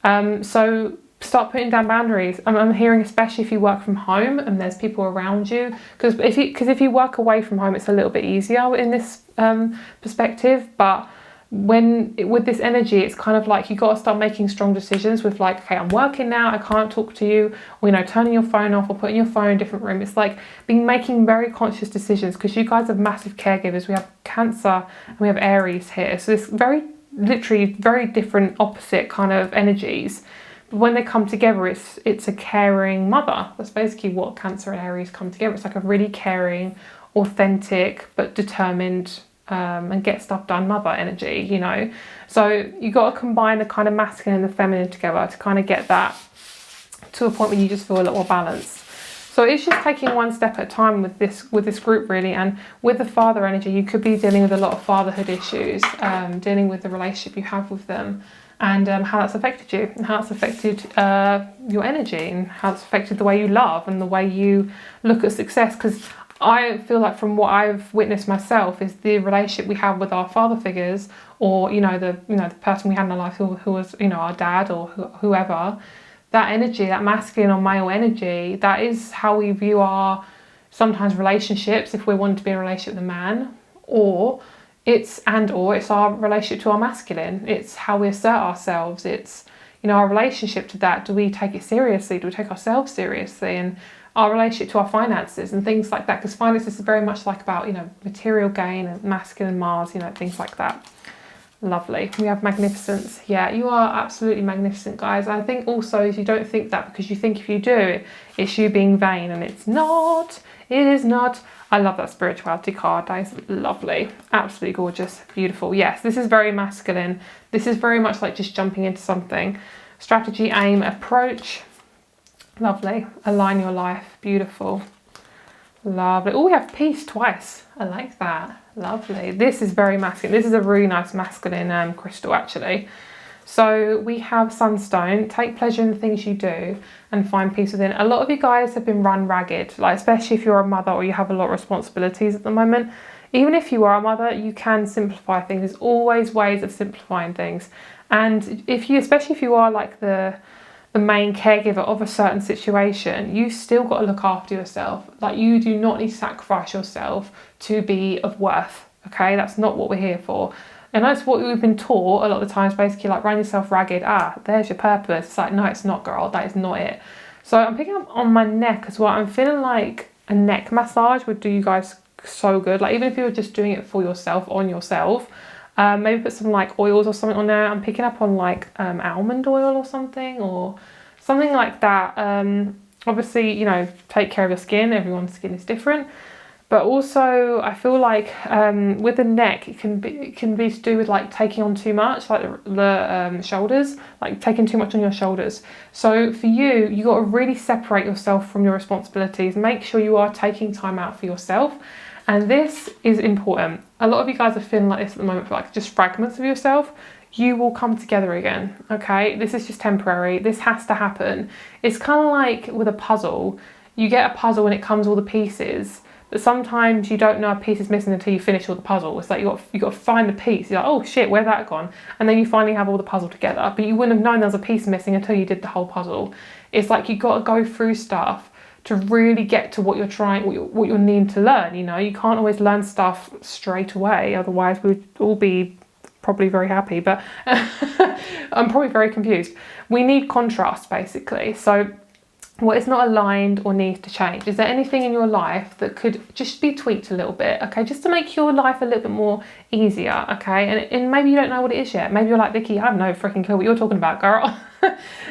So start putting down boundaries. I'm hearing, especially if you work from home and there's people around you, because if you work away from home, it's a little bit easier in this perspective. But with this energy, it's kind of like you got to start making strong decisions with like, okay, I'm working now, I can't talk to you, or, you know, turning your phone off or putting your phone in a different room. It's like making very conscious decisions, because you guys are massive caregivers. We have Cancer and we have Aries here, so it's literally very different, opposite kind of energies. But when they come together, it's a caring mother. That's basically what Cancer and Aries come together. It's like a really caring, authentic but determined and get stuff done mother energy, you know. So you got to combine the kind of masculine and the feminine together to kind of get that to a point where you just feel a lot more balanced. So it's just taking one step at a time with this group, really. And with the father energy, you could be dealing with a lot of fatherhood issues, dealing with the relationship you have with them, and how that's affected you, and how it's affected your energy, and how it's affected the way you love and the way you look at success. Because I feel like, from what I've witnessed myself, is the relationship we have with our father figures, or the person we had in our life who was, you know, our dad or whoever. That energy, that masculine or male energy, that is how we view our sometimes relationships, if we want to be in a relationship with a man, or it's our relationship to our masculine. It's how we assert ourselves. It's, you know, our relationship to that. Do we take it seriously? Do we take ourselves seriously? And our relationship to our finances and things like that, because finances is very much like about, you know, material gain and masculine Mars, you know, things like that. Lovely. We have magnificence. Yeah, you are absolutely magnificent, guys. I think also, if you don't think that, because you think if you do, it's you being vain, and it's not. It is not. I love that spirituality card. That is lovely. Absolutely gorgeous. Beautiful. Yes, this is very masculine. This is very much like just jumping into something. Strategy, aim, approach. Lovely. Align your life. Beautiful. Lovely. Oh, we have peace twice. I like that. Lovely. This is very masculine. This is a really nice masculine crystal, actually. So we have sunstone. Take pleasure in the things you do and find peace within. A lot of you guys have been run ragged, like especially if you're a mother or you have a lot of responsibilities at the moment. Even if you are a mother, you can simplify things. There's always ways of simplifying things. And especially if you are like the main caregiver of a certain situation, you've still got to look after yourself. Like, you do not need to sacrifice yourself to be of worth, okay? That's not what we're here for. And that's what we've been taught a lot of the times, basically, like, run yourself ragged. There's your purpose. It's like, no, it's not, girl. That is not it. So I'm picking up on my neck as well. I'm feeling like a neck massage would do you guys so good. Like, even if you were just doing it for yourself, on yourself, maybe put some like oils or something on there. I'm picking up on like almond oil or something, or something like that. Obviously, you know, take care of your skin. Everyone's skin is different. But also, I feel like with the neck, it can be to do with like taking on too much, like the shoulders, like taking too much on your shoulders. So for you got to really separate yourself from your responsibilities. Make sure you are taking time out for yourself, and this is important. A lot of you guys are feeling like this at the moment, like just fragments of yourself. You will come together again, okay? This is just temporary. This has to happen. It's kind of like with a puzzle. You get a puzzle and it comes all the pieces. But sometimes you don't know a piece is missing until you finish all the puzzle. It's like you got to find the piece. You're like, oh shit, where's that gone? And then you finally have all the puzzle together. But you wouldn't have known there was a piece missing until you did the whole puzzle. It's like you got to go through stuff to really get to what you're trying, what you're needing to learn. You know, you can't always learn stuff straight away. Otherwise, we'd all be probably very happy. But I'm probably very confused. We need contrast, basically. So what is not aligned or needs to change? Is there anything in your life that could just be tweaked a little bit, okay? Just to make your life a little bit more easier, okay? And maybe you don't know what it is yet. Maybe you're like, Vicky, I have no freaking clue what you're talking about, girl.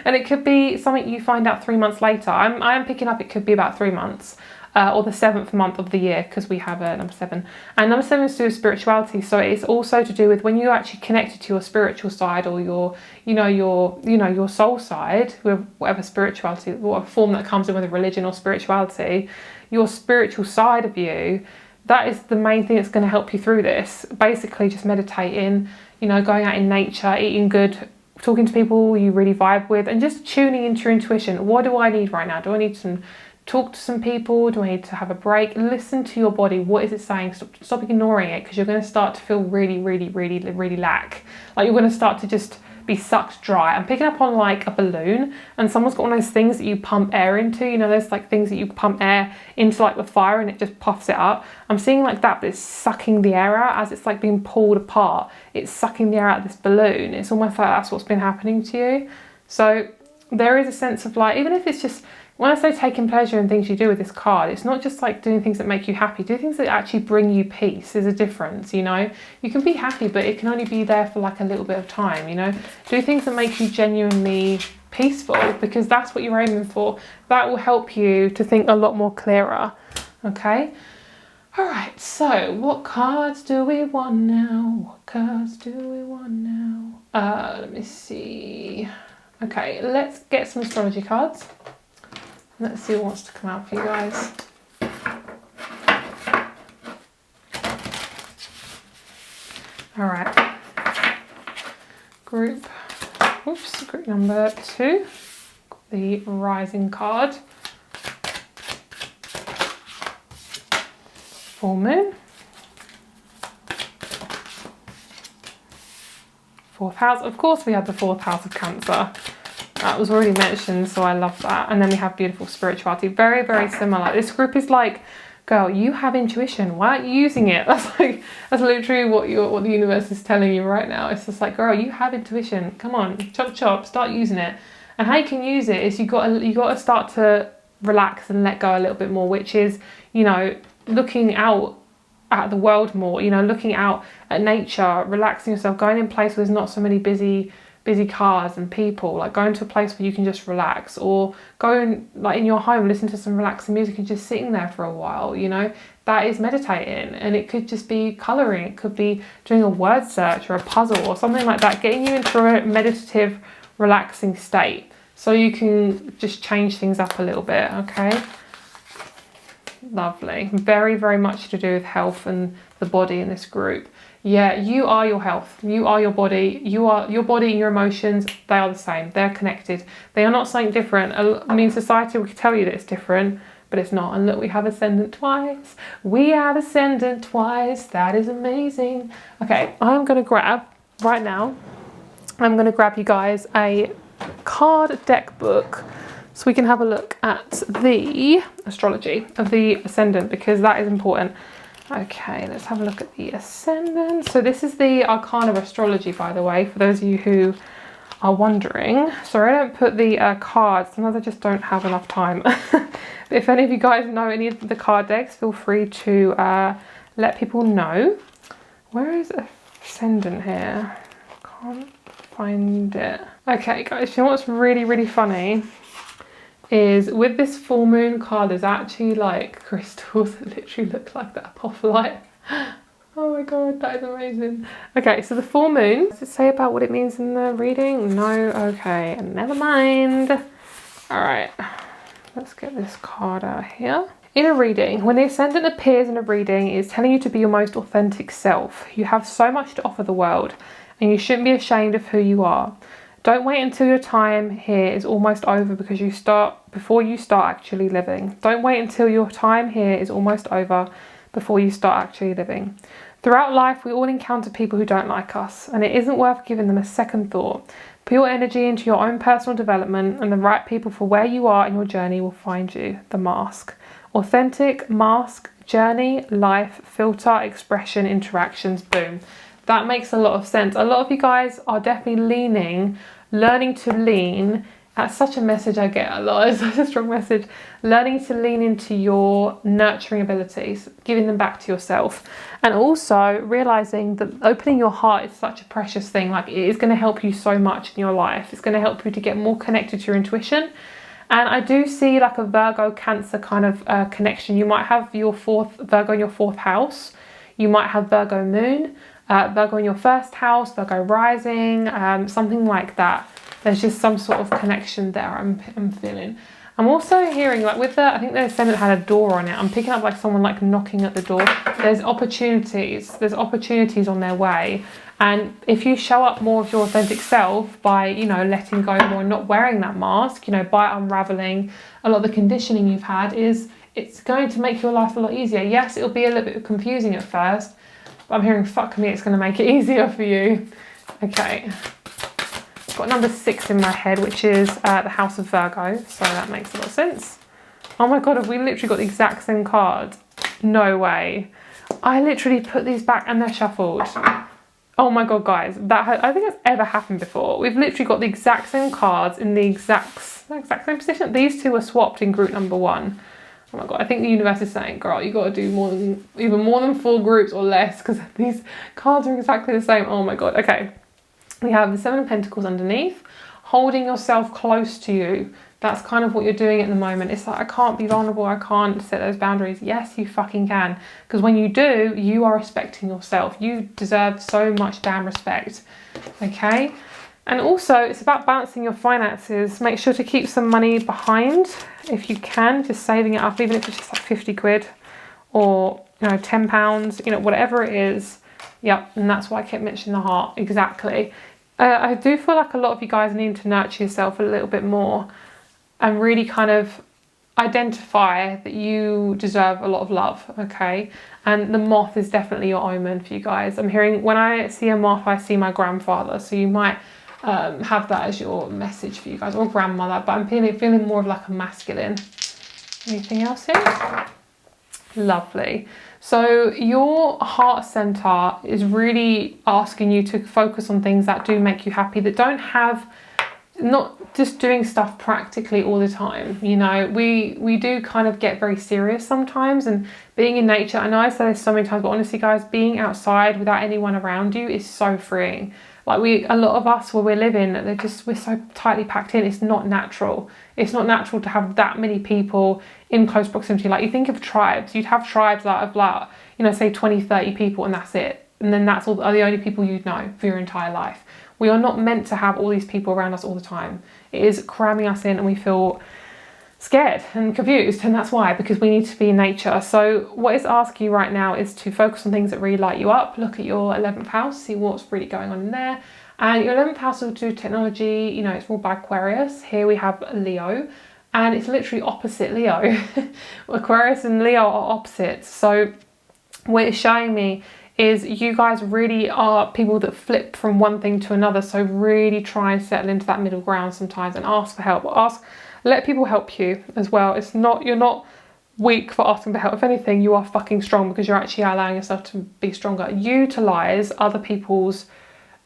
And it could be something you find out 3 months later. I am picking up it could be about 3 months. Or the 7th month of the year, because we have a number 7. And number 7 is to do with spirituality, so it's also to do with when you're actually connected to your spiritual side, or your soul side, with whatever spirituality, whatever form that comes in with a religion or spirituality, your spiritual side of you, that is the main thing that's going to help you through this. Basically just meditating, you know, going out in nature, eating good, talking to people you really vibe with, and just tuning into your intuition. What do I need right now? Do I need to talk to some people? Do I need to have a break? Listen to your body. What is it saying? Stop ignoring it, because you're going to start to feel really lack. Like you're going to start to just be sucked dry. I'm picking up on like a balloon, and someone's got one of those things that you pump air into. You know, there's like things that you pump air into like the fire and it just puffs it up. I'm seeing like that, but it's sucking the air out as it's like being pulled apart. It's sucking the air out of this balloon. It's almost like that's what's been happening to you. So there is a sense of like, even if it's just, when I say taking pleasure in things you do with this card, it's not just like doing things that make you happy. Do things that actually bring you peace. There's a difference, you know. You can be happy, but it can only be there for like a little bit of time, you know. Do things that make you genuinely peaceful, because that's what you're aiming for. That will help you to think a lot more clearer, okay? All right, so what cards do we want now? What cards do we want now? Let me see. Okay, let's get some astrology cards. Let's see what wants to come out for you guys. All right. Group number 2. Got the Rising card. Full Moon. 4th house. Of course we had the 4th house of Cancer. That was already mentioned, so I love that. And then we have beautiful spirituality. Very similar. This group is like, girl, you have intuition. Why aren't you using it? That's literally what the universe is telling you right now. It's just like, girl, you have intuition. Come on, chop, start using it. And how you can use it is you got to start to relax and let go a little bit more, which is, you know, looking out at the world more. You know, looking out at nature, relaxing yourself, going in place where there's not so many busy cars and people, like going to a place where you can just relax, or going like in your home, listen to some relaxing music and just sitting there for a while, you know. That is meditating, and it could just be colouring, it could be doing a word search or a puzzle or something like that, getting you into a meditative, relaxing state so you can just change things up a little bit, okay? Lovely. Very much to do with health and the body in this group. Yeah, you are your health. You are your body. You are your body and your emotions. They are the same. They're connected. They are not something different. I mean, society will tell you that it's different, but it's not. And look, we have ascendant twice. We have ascendant twice. That is amazing. Okay, I'm going to grab, right now, I'm going to grab you guys a card deck book so we can have a look at the astrology of the ascendant, because that is important. Okay, let's have a look at the ascendant. So this is the Arcana of astrology, by the way, for those of you who are wondering. Sorry, I don't put the cards, sometimes I just don't have enough time. But if any of you guys know any of the card decks, feel free to let people know. Where is ascendant here? Can't find it. Okay, guys, you know what's really funny? is with this full moon card, there's actually like crystals that literally look like that apophyllite. Oh my god, that is amazing. Okay, so the full moon, does it say about what it means in the reading? No, okay, never mind. All right, let's get this card out here. In a reading, when the ascendant appears in a reading, it's telling you to be your most authentic self. You have so much to offer the world, and you shouldn't be ashamed of who you are. Don't wait until your time here is almost over before you start actually living. Don't wait until your time here is almost over before you start actually living. Throughout life, we all encounter people who don't like us, and it isn't worth giving them a second thought. Put your energy into your own personal development, and the right people for where you are in your journey will find you. The mask. Authentic, mask, journey, life, filter, expression, interactions, boom. That makes a lot of sense. A lot of you guys are definitely learning to lean. That's such a message I get a lot. It's such a strong message. Learning to lean into your nurturing abilities, giving them back to yourself. And also realizing that opening your heart is such a precious thing. Like, it is going to help you so much in your life. It's going to help you to get more connected to your intuition. And I do see like a Virgo Cancer kind of connection. You might have your Virgo in your 4th house. You might have Virgo moon, Virgo in your 1st house, Virgo rising, something like that. There's just some sort of connection there I'm feeling. I'm also hearing like with I think the ascendant had a door on it. I'm picking up like someone like knocking at the door. There's opportunities on their way. And if you show up more of your authentic self by, you know, letting go more and not wearing that mask, you know, by unraveling a lot of the conditioning you've had, it's going to make your life a lot easier. Yes, it'll be a little bit confusing at first, but I'm hearing fuck me, it's going to make it easier for you. Okay. Got number 6 in my head, which is the House of Virgo, so that makes a lot of sense. Oh my god, have we literally got the exact same card? No way. I literally put these back and they're shuffled. Oh my god, guys, I think that's ever happened before. We've literally got the exact same cards in the exact same position. These two were swapped in group number 1. Oh my god, I think the universe is saying, girl, you got to do either more than 4 groups or less, because these cards are exactly the same. Oh my god. Okay. We have the 7 of Pentacles underneath, holding yourself close to you. That's kind of what you're doing at the moment. It's like, I can't be vulnerable. I can't set those boundaries. Yes, you fucking can. Because when you do, you are respecting yourself. You deserve so much damn respect. Okay? And also, it's about balancing your finances. Make sure to keep some money behind if you can. Just saving it up, even if it's just like 50 quid or, you know, £10, you know, whatever it is. Yep, and that's why I kept mentioning the heart. Exactly. I do feel like a lot of you guys need to nurture yourself a little bit more and really kind of identify that you deserve a lot of love, okay? And the moth is definitely your omen for you guys. I'm hearing, when I see a moth, I see my grandfather. So you might have that as your message for you guys, or grandmother, but I'm feeling more of like a masculine. Anything else here? Lovely. So your heart center is really asking you to focus on things that do make you happy, that don't have, not just doing stuff practically all the time. You know, we do kind of get very serious sometimes, and being in nature, I know I say this so many times, but honestly guys, being outside without anyone around you is so freeing. Like a lot of us where we're living, we're so tightly packed in, it's not natural. It's not natural to have that many people in close proximity. Like, you think of tribes, you'd have tribes that of like, you know, say 20, 30 people, and that's it. And then that's all are the only people you'd know for your entire life. We are not meant to have all these people around us all the time. It is cramming us in and we feel scared and confused, and that's why, because we need to be in nature. So what it's asking you right now is to focus on things that really light you up. Look at your 11th house, see what's really going on in there. And your 11th house will do technology, you know, it's ruled by Aquarius. Here we have Leo, and it's literally opposite Leo. Aquarius and Leo are opposites. So what it's showing me is you guys really are people that flip from one thing to another. So really try and settle into that middle ground sometimes and ask for help. Let people help you as well. You're not weak for asking for help. If anything, you are fucking strong, because you're actually allowing yourself to be stronger. Utilize other people's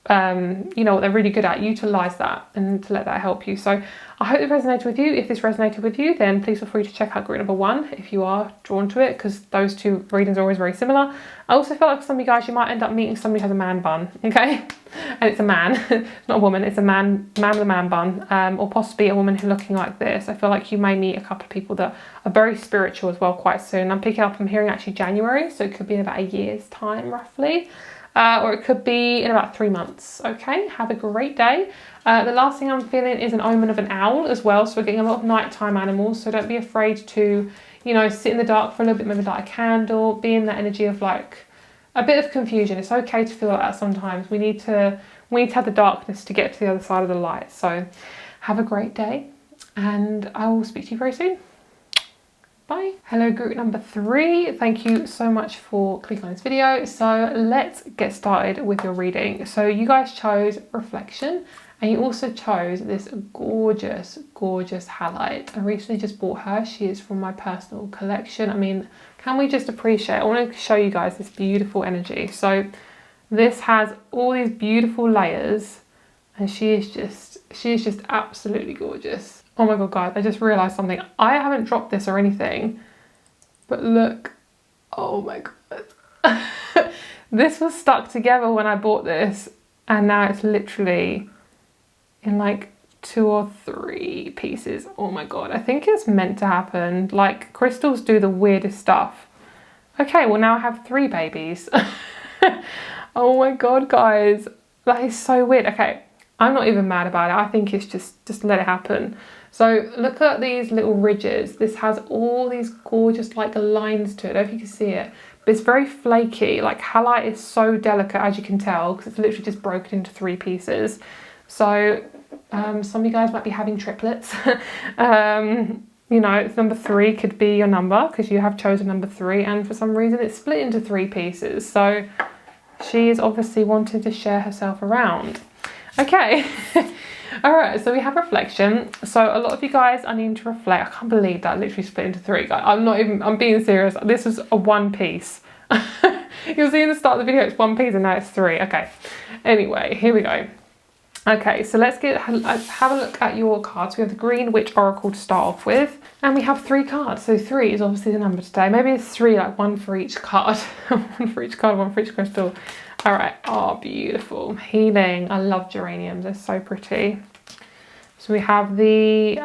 you know, what they're really good at. Utilize that and to let that help you. So I hope it resonated with you. If this resonated with you, then please feel free to check out group number 1 if you are drawn to it, because those 2 readings are always very similar. I also feel like for some of you guys, you might end up meeting somebody who has a man bun, okay? And it's a man, not a woman, it's a man with a man bun, or possibly a woman who's looking like this. I feel like you may meet a couple of people that are very spiritual as well quite soon. I'm picking up, I'm hearing actually January, so it could be in about a year's time roughly. Or it could be in about 3 months. Okay, have a great day. The last thing I'm feeling is an omen of an owl as well. So we're getting a lot of nighttime animals. So don't be afraid to, you know, sit in the dark for a little bit, maybe light a candle, be in that energy of like a bit of confusion. It's okay to feel like that sometimes. We need to have the darkness to get to the other side of the light. So have a great day, and I will speak to you very soon. Bye. Hello group number 3. Thank you so much for clicking on this video. So let's get started with your reading. So you guys chose reflection, and you also chose this gorgeous, gorgeous halite. I recently just bought her. She is from my personal collection. I mean, can we just appreciate, I want to show you guys this beautiful energy. So this has all these beautiful layers, and she is just absolutely gorgeous. Oh my god, guys, I just realised something. I haven't dropped this or anything, but look. Oh my god. This was stuck together when I bought this, and now it's literally in like 2 or 3 pieces. Oh my god, I think it's meant to happen. Like, crystals do the weirdest stuff. Okay, well now I have 3 babies. Oh my god, guys, that is so weird. Okay, I'm not even mad about it. I think it's just let it happen. So look at these little ridges. This has all these gorgeous like lines to it. I don't know if you can see it, but it's very flaky. Like, halite is so delicate, as you can tell, because it's literally just broken into 3 pieces. So some of you guys might be having triplets. You know, it's number 3 could be your number because you have chosen number 3, and for some reason it's split into 3 pieces. So she is obviously wanting to share herself around. Okay. All right, so we have reflection. So a lot of you guys are needing to reflect. I can't believe that literally split into 3, guys. I'm being serious. This is a 1 piece. You'll see in the start of the video it's 1 piece and now it's 3. Okay. Anyway, here we go. Okay, so let's have a look at your cards. We have the Green Witch Oracle to start off with, and we have 3 cards. So 3 is obviously the number today. Maybe it's 3, like 1 for each card. 1 for each card, 1 for each crystal. All right. Oh, beautiful. Healing. I love geraniums. They're so pretty. So we have the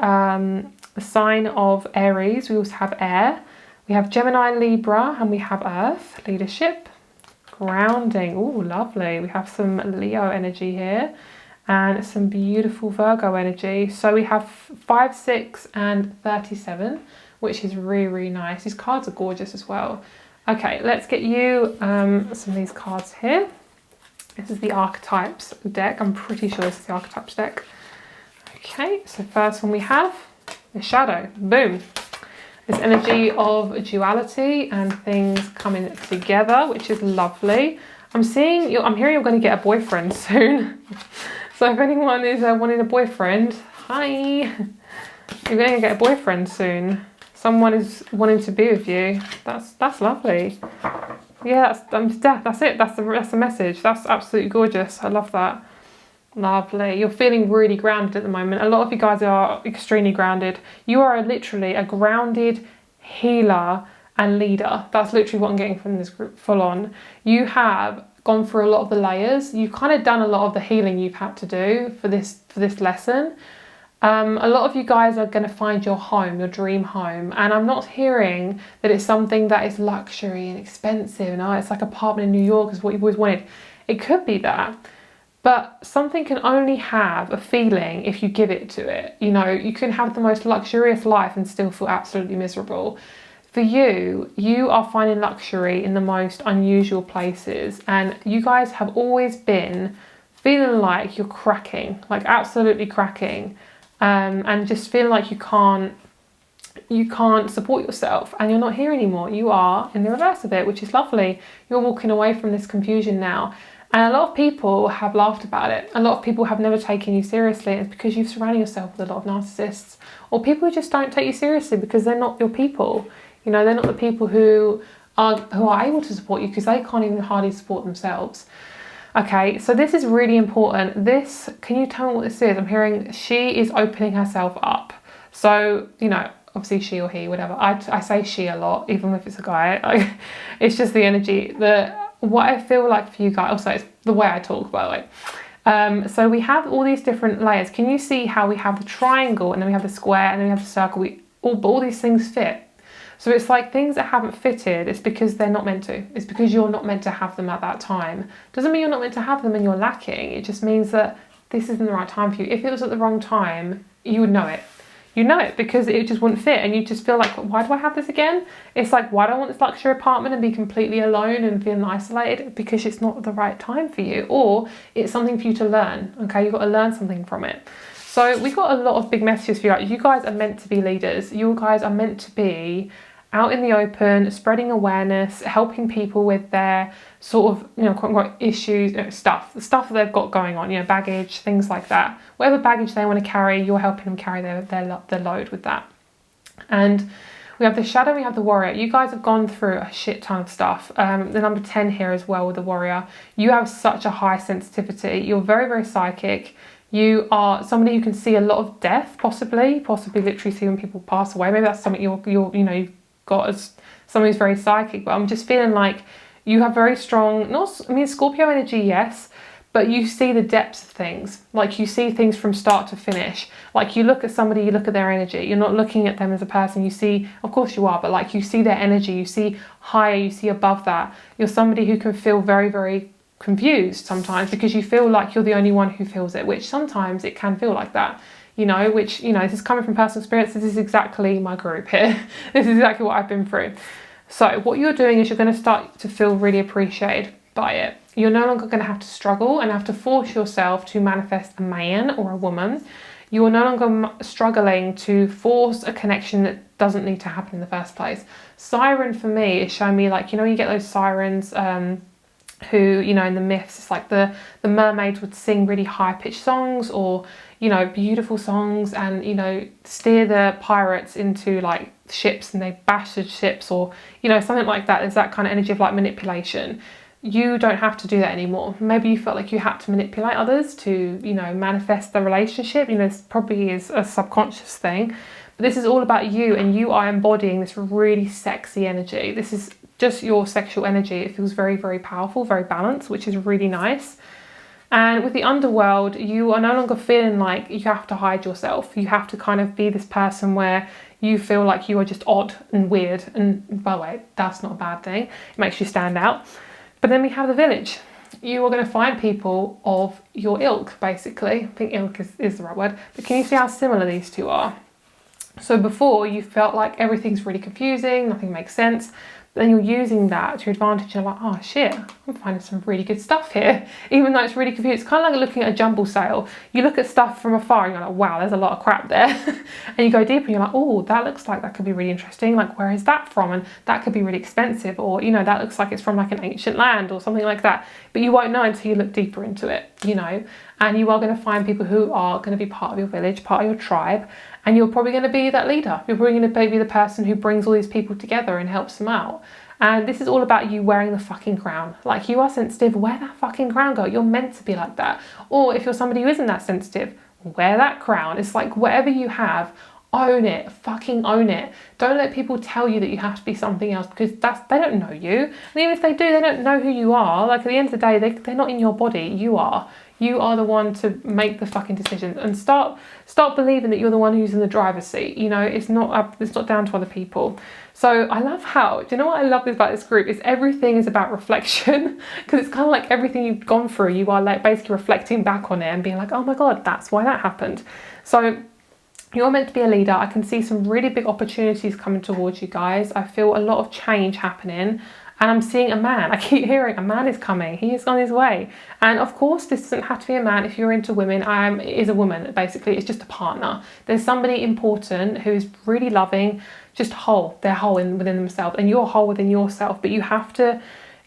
sign of Aries. We also have air. We have Gemini, Libra, and we have Earth. Leadership. Grounding. Oh, lovely. We have some Leo energy here, and some beautiful Virgo energy. So we have 5, 6, and 37, which is really, really nice. These cards are gorgeous as well. Okay, let's get you some of these cards here. This is the Archetypes deck. I'm pretty sure this is the Archetypes deck. Okay, so first one we have the Shadow. Boom. This energy of duality and things coming together, which is lovely. I'm hearing you're going to get a boyfriend soon. So if anyone is wanting a boyfriend, hi. You're going to get a boyfriend soon. Someone is wanting to be with you. That's lovely. Yeah, that's it. That's the message. That's absolutely gorgeous. I love that. Lovely. You're feeling really grounded at the moment. A lot of you guys are extremely grounded. You are literally a grounded healer and leader. That's literally what I'm getting from this group, full on. You have gone through a lot of the layers. You've kind of done a lot of the healing you've had to do for this lesson. A lot of you guys are going to find your home, your dream home, and I'm not hearing that it's something that is luxury and expensive. No, it's like an apartment in New York is what you've always wanted. It could be that, but something can only have a feeling if you give it to it. You know, you can have the most luxurious life and still feel absolutely miserable. For you, you are finding luxury in the most unusual places, and you guys have always been feeling like you're cracking, like absolutely cracking. And just feeling like you can't support yourself, and you're not here anymore. You are in the reverse of it, which is lovely. You're walking away from this confusion now, and a lot of people have laughed about it. A lot of people have never taken you seriously. It's because you've surrounded yourself with a lot of narcissists, or people who just don't take you seriously because they're not your people. You know, they're not the people who are able to support you, because they can't even hardly support themselves. Okay, so this is really important. This, can you tell me what this is? I'm hearing she is opening herself up. So, you know, obviously she or he, whatever. I say she a lot, even if it's a guy. Like, it's just the energy. What I feel like for you guys, also it's the way I talk, by the way. So we have all these different layers. Can you see how we have the triangle and then we have the square and then we have the circle? All these things fit. So it's like things that haven't fitted, it's because they're not meant to. It's because you're not meant to have them at that time. Doesn't mean you're not meant to have them and you're lacking. It just means that this isn't the right time for you. If it was at the wrong time, you would know it. You know it because it just wouldn't fit and you just feel like, why do I have this again? It's like, why do I want this luxury apartment and be completely alone and feeling isolated? Because it's not the right time for you, or it's something for you to learn, okay? You've got to learn something from it. So we've got a lot of big messages for you. You guys are meant to be leaders. You guys are meant to be out in the open, spreading awareness, helping people with their sort of, you know, quote unquote issues, you know, the stuff that they've got going on, you know, baggage, things like that. Whatever baggage they want to carry, you're helping them carry their load with that. And we have the shadow, we have the warrior. You guys have gone through a shit ton of stuff. The number 10 here as well with the warrior. You have such a high sensitivity. You're very, very psychic. You are somebody who can see a lot of death, possibly literally see when people pass away. Maybe that's something you've got as someone who's very psychic, but I'm just feeling like you have very strong, Scorpio energy, yes, but you see the depths of things. Like you see things from start to finish. Like you look at somebody, you look at their energy. You're not looking at them as a person. You see, of course you are, but like you see their energy, you see higher, you see above that. You're somebody who can feel very, very confused sometimes because you feel like you're the only one who feels it, which sometimes it can feel like that. This is coming from personal experience. This is exactly my group here. This is exactly what I've been through. So what you're doing is you're going to start to feel really appreciated by it. You're no longer going to have to struggle and have to force yourself to manifest a man or a woman. You are no longer struggling to force a connection that doesn't need to happen in the first place. Siren for me is showing me like, you get those sirens who, in the myths, it's like the mermaids would sing really high-pitched songs or, beautiful songs and, steer the pirates into like ships and they bash the ships or, something like that. There's that kind of energy of like manipulation. You don't have to do that anymore. Maybe you felt like you had to manipulate others to, manifest the relationship. This probably is a subconscious thing. But this is all about you and you are embodying this really sexy energy. This is just your sexual energy. It feels very, very powerful, very balanced, which is really nice. And with the underworld, you are no longer feeling like you have to hide yourself. You have to kind of be this person where you feel like you are just odd and weird. And by the way, that's not a bad thing. It makes you stand out. But then we have the village. You are going to find people of your ilk, basically. I think ilk is the right word. But can you see how similar these two are? So before, you felt like everything's really confusing, nothing makes sense. But then you're using that to your advantage. You're like, oh shit, I'm finding some really good stuff here. Even though it's really confusing. It's kind of like looking at a jumble sale. You look at stuff from afar and you're like, wow, there's a lot of crap there. And you go deeper and you're like, oh, that looks like that could be really interesting. Like, where is that from? And that could be really expensive. Or, that looks like it's from like an ancient land or something like that. But you won't know until you look deeper into it, And you are going to find people who are going to be part of your village, part of your tribe. And you're probably going to be that leader. You're probably going to be the person who brings all these people together and helps them out. And this is all about you wearing the fucking crown. Like, you are sensitive, wear that fucking crown, girl. You're meant to be like that. Or if you're somebody who isn't that sensitive, wear that crown. It's like whatever you have, own it. Fucking own it. Don't let people tell you that you have to be something else because they don't know you. And even if they do, they don't know who you are. Like, at the end of the day, they're not in your body. You are. You are the one to make the fucking decisions and start believing that you're the one who's in the driver's seat. It's not down to other people. So I love how, do you know what I love about this group? Is everything is about reflection because it's kind of like everything you've gone through, you are like basically reflecting back on it and being like, oh my God, that's why that happened. So you're meant to be a leader. I can see some really big opportunities coming towards you guys. I feel a lot of change happening. And I'm seeing a man. I keep hearing a man is coming. He is on his way. And of course, this doesn't have to be a man. If you're into women, it is a woman, basically. It's just a partner. There's somebody important who's really loving, just whole. They're whole within themselves. And you're whole within yourself. But you have to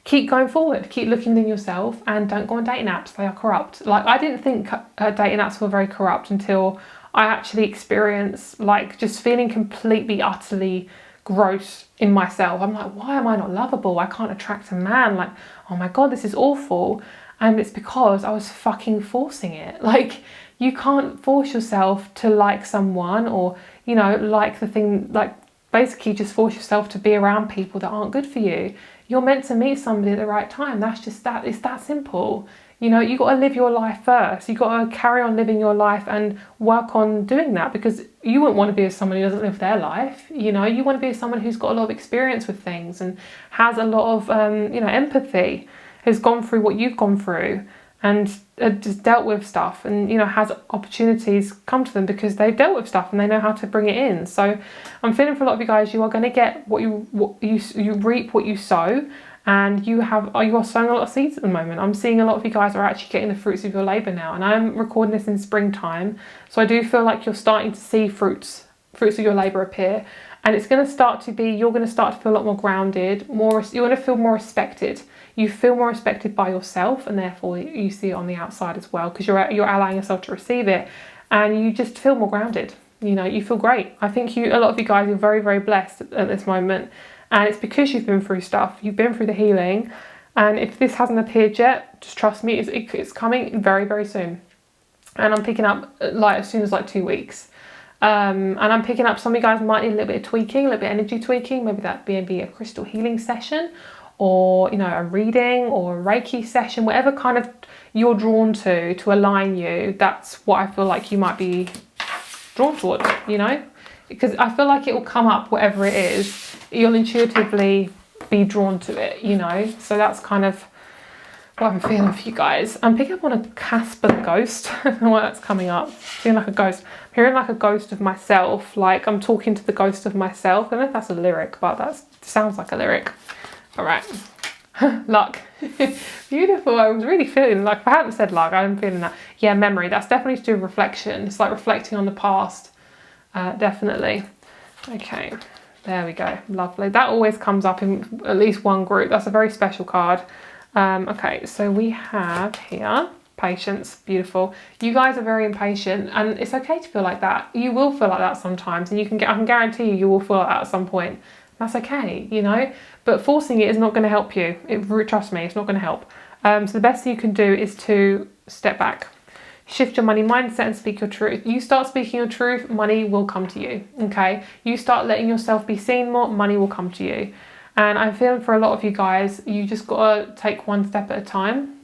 keep going forward. Keep looking within yourself. And don't go on dating apps. They are corrupt. Like, I didn't think dating apps were very corrupt until I actually experienced, like, just feeling completely, utterly gross in myself. I'm like, why am I not lovable? I can't attract a man. Like, oh my God, this is awful. And it's because I was fucking forcing it. Like, you can't force yourself to like someone, or, you know, like the thing, like basically just force yourself to be around people that aren't good for you. You're meant to meet somebody at the right time. That's just that. It's that simple. You know, you got to live your life first. You got to carry on living your life and work on doing that, because you wouldn't want to be with someone who doesn't live their life. You know, you want to be with someone who's got a lot of experience with things and has a lot of, you know, empathy, has gone through what you've gone through, and just dealt with stuff, and, you know, has opportunities come to them because they've dealt with stuff and they know how to bring it in. So I'm feeling for a lot of you guys, you are going to get what you reap what you sow. And you are sowing a lot of seeds at the moment. I'm seeing a lot of you guys are actually getting the fruits of your labour now. And I'm recording this in springtime. So I do feel like you're starting to see fruits of your labour appear. And it's going to start to be, you're going to start to feel a lot more grounded, you're going to feel more respected. You feel more respected by yourself, and therefore you see it on the outside as well, because you're allowing yourself to receive it. And you just feel more grounded. You know, you feel great. I think a lot of you guys are very, very blessed at this moment. And it's because you've been through stuff, you've been through the healing. And if this hasn't appeared yet, just trust me, it's coming very, very soon. And I'm picking up like as soon as like 2 weeks. And I'm picking up, some of you guys might need a little bit of tweaking, a little bit of energy tweaking. Maybe that be a crystal healing session, or, you know, a reading or a Reiki session, whatever kind of you're drawn to align you. That's what I feel like you might be drawn towards, you know, because I feel like it will come up, whatever it is. You'll intuitively be drawn to it, you know. So that's kind of what I'm feeling for you guys. I'm picking up on a Casper the Ghost. I don't know why that's coming up. Feeling like a ghost. I'm hearing like a ghost of myself. Like I'm talking to the ghost of myself. I don't know if that's a lyric, but that sounds like a lyric. All right. Luck. Beautiful. I was really feeling like, if I hadn't said luck, I'm feeling that. Yeah, memory. That's definitely to do with reflection. It's like reflecting on the past. Definitely. Okay. There we go. Lovely. That always comes up in at least one group. That's a very special card. Okay, so we have here patience. Beautiful. You guys are very impatient, and it's okay to feel like that. You will feel like that sometimes, and I can guarantee you will feel like that at some point. That's okay, you know. But forcing it is not going to help you. Trust me, it's not going to help. So the best thing you can do is to step back. Shift your money mindset and speak your truth. You start speaking your truth, money will come to you, okay? You start letting yourself be seen more, money will come to you. And I'm feeling for a lot of you guys, you just got to take one step at a time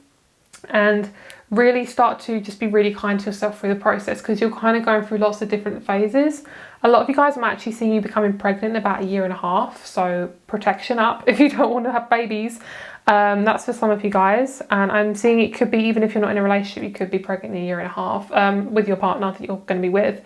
and really start to just be really kind to yourself through the process, because you're kind of going through lots of different phases. A lot of you guys, I'm actually seeing you becoming pregnant in about 1.5 years. So protection up if you don't want to have babies. That's for some of you guys, and I'm seeing it could be, even if you're not in a relationship, you could be pregnant in 1.5 years with your partner that you're going to be with.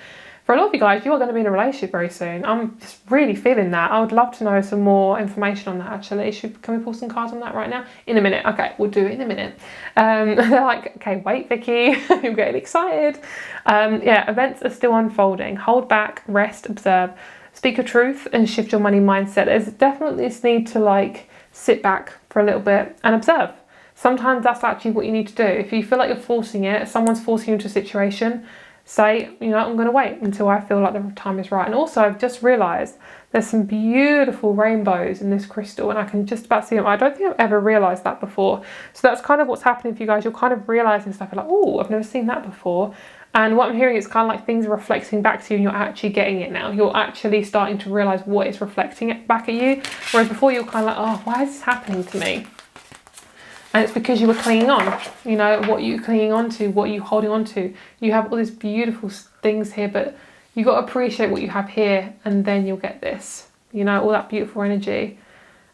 For a lot of you guys, you are going to be in a relationship very soon. I'm just really feeling that. I would love to know some more information on that, actually. Can we pull some cards on that right now? In a minute. Okay, we'll do it in a minute. They're like, okay, wait, Vicky. I'm getting excited. Yeah, events are still unfolding. Hold back, rest, observe. Speak your truth and shift your money mindset. There's definitely this need to like sit back for a little bit and observe. Sometimes that's actually what you need to do. If you feel like you're forcing it, someone's forcing you into a situation, say, you know, I'm going to wait until I feel like the time is right. And also, I've just realised there's some beautiful rainbows in this crystal, and I can just about see them. I don't think I've ever realised that before. So that's kind of what's happening for you guys. You're kind of realising stuff. You're like, oh, I've never seen that before. And what I'm hearing is kind of like things are reflecting back to you, and you're actually getting it now. You're actually starting to realise what is reflecting it back at you. Whereas before you're kind of like, oh, why is this happening to me? And it's because you were clinging on, you know, what you clinging on to, what you holding on to. You have all these beautiful things here, but you got to appreciate what you have here, and then you'll get this, you know, all that beautiful energy.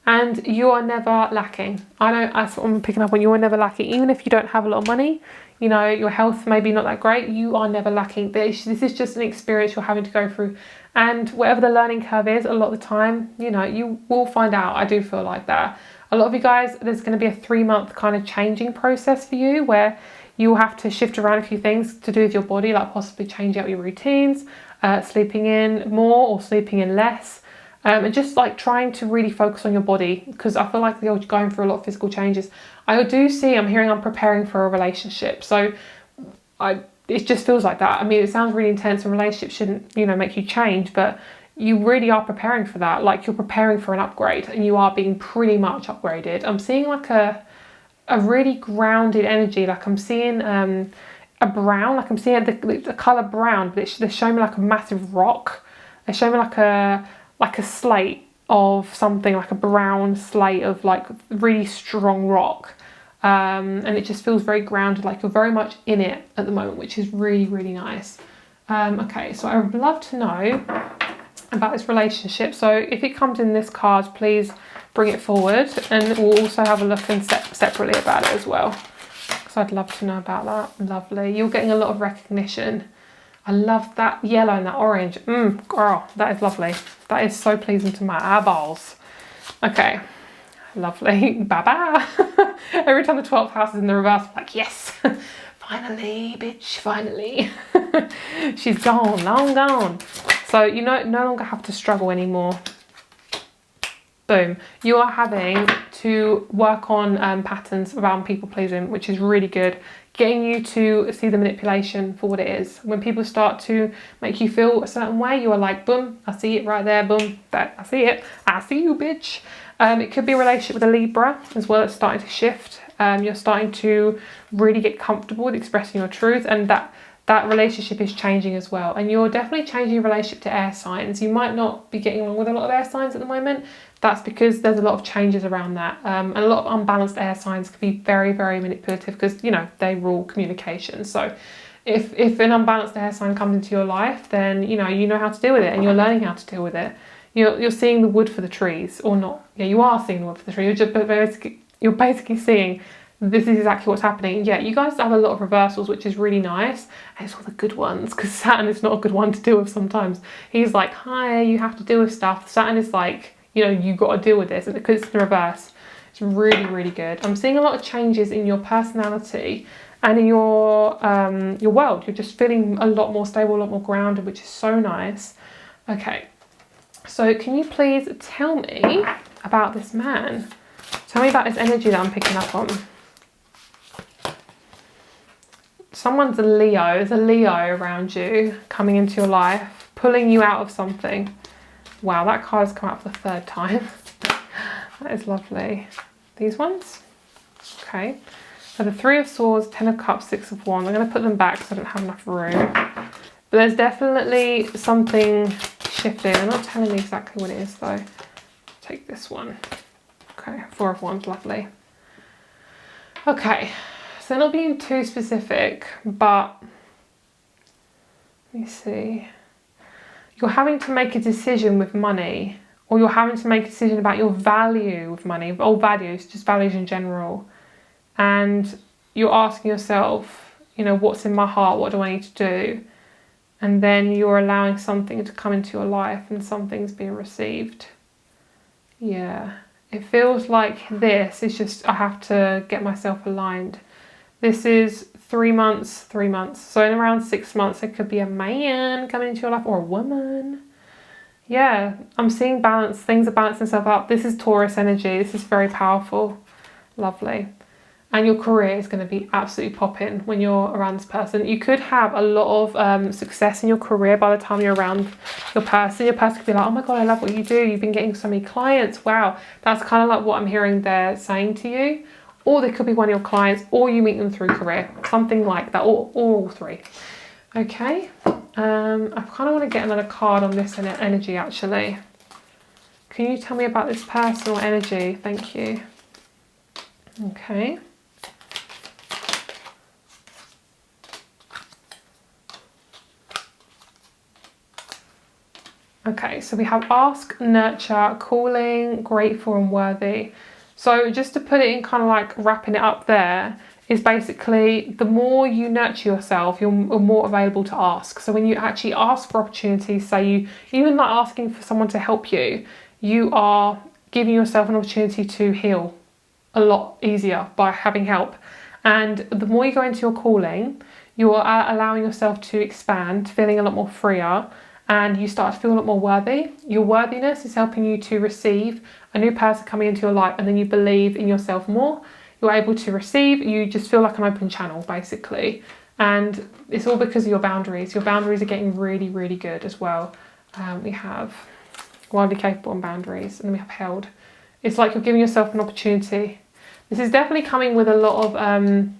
And you are never lacking. That's what I'm picking up on. You are never lacking. Even if you don't have a lot of money, you know, your health may be not that great, you are never lacking. This is just an experience you're having to go through. And whatever the learning curve is, a lot of the time, you know, you will find out. I do feel like that. A lot of you guys, there's going to be a 3-month kind of changing process for you, where you will have to shift around a few things to do with your body, like possibly change out your routines, sleeping in more or sleeping in less. And just like trying to really focus on your body, because I feel like you're going through a lot of physical changes. I'm preparing for a relationship. So it just feels like that. I mean, it sounds really intense, and relationships shouldn't, you know, make you change, but you really are preparing for that. Like, you're preparing for an upgrade, and you are being pretty much upgraded. I'm seeing like a really grounded energy. Like I'm seeing a brown, like I'm seeing the colour brown, but they're showing me like a massive rock. They're showing me like a slate of something, like a brown slate of like really strong rock. And it just feels very grounded, like you're very much in it at the moment, which is really, really nice. Okay, so I would love to know about this relationship. So if it comes in this card, please bring it forward, and we'll also have a look and separately about it as well, because I'd love to know about that. Lovely. You're getting a lot of recognition. I love that yellow and that orange. Girl, that is lovely. That is so pleasing to my eyeballs. Okay, lovely. Bye-bye. Every time the 12th house is in the reverse, I'm like, yes, finally, bitch, finally. She's gone, long gone. So you no longer have to struggle anymore. Boom. You are having to work on patterns around people pleasing, which is really good. Getting you to see the manipulation for what it is. When people start to make you feel a certain way, you are like, boom, I see it right there, boom, that, I see it. I see you, bitch. It could be a relationship with a Libra as well. It's starting to shift. You're starting to really get comfortable with expressing your truth, and that relationship is changing as well. And you're definitely changing your relationship to air signs. You might not be getting along with a lot of air signs at the moment. That's because there's a lot of changes around that. And a lot of unbalanced air signs can be very, very manipulative because, you know, they rule communication. So if an unbalanced air sign comes into your life, then, you know how to deal with it, and you're learning how to deal with it. You're seeing the wood for the trees, or not. Yeah, you are seeing the wood for the trees. You're basically seeing this is exactly what's happening. Yeah, you guys have a lot of reversals, which is really nice. And it's all the good ones, because Saturn is not a good one to deal with sometimes. He's like, hi, you have to deal with stuff. Saturn is like, you know, you got to deal with this. And because it's the reverse, it's really, really good. I'm seeing a lot of changes in your personality and in your world. You're just feeling a lot more stable, a lot more grounded, which is so nice. Okay, so can you please tell me about this man? Tell me about this energy that I'm picking up on. Someone's a Leo. There's a Leo around you coming into your life, pulling you out of something. Wow, that card has come out for the 3rd time. That is lovely. These ones? Okay. So the 3 of Swords, 10 of Cups, 6 of Wands. I'm going to put them back because I don't have enough room. But there's definitely something shifting. I'm not telling me exactly what it is though. Take this one. Okay, 4 of Wands, lovely. Okay, so not being too specific, but let me see. You're having to make a decision with money, or you're having to make a decision about your value with money, or values, just values in general. And you're asking yourself, you know, what's in my heart? What do I need to do? And then you're allowing something to come into your life, and something's being received. Yeah. It feels like this is just, I have to get myself aligned. This is 3 months, 3 months. So in around 6 months, it could be a man coming into your life, or a woman. Yeah, I'm seeing balance. Things are balancing themselves out. This is Taurus energy. This is very powerful. Lovely. And your career is going to be absolutely popping when you're around this person. You could have a lot of success in your career by the time you're around your person. Your person could be like, oh my God, I love what you do. You've been getting so many clients. Wow. That's kind of like what I'm hearing they're saying to you. Or they could be one of your clients, or you meet them through career. Something like that, or all 3. Okay. I kind of want to get another card on this energy actually. Can you tell me about this personal energy? Thank you. Okay. Okay, so we have ask, nurture, calling, grateful and worthy. So just to put it in kind of like wrapping it up there, is basically the more you nurture yourself, you're more available to ask. So when you actually ask for opportunities, say you, even like asking for someone to help you, you are giving yourself an opportunity to heal a lot easier by having help. And the more you go into your calling, you are allowing yourself to expand, feeling a lot more freer, and you start to feel a lot more worthy. Your worthiness is helping you to receive a new person coming into your life, and then you believe in yourself more. You're able to receive, you just feel like an open channel basically. And it's all because of your boundaries. Your boundaries are getting really, really good as well. We have wildly capable and boundaries, and then we have held. It's like you're giving yourself an opportunity. This is definitely coming with a lot of I'm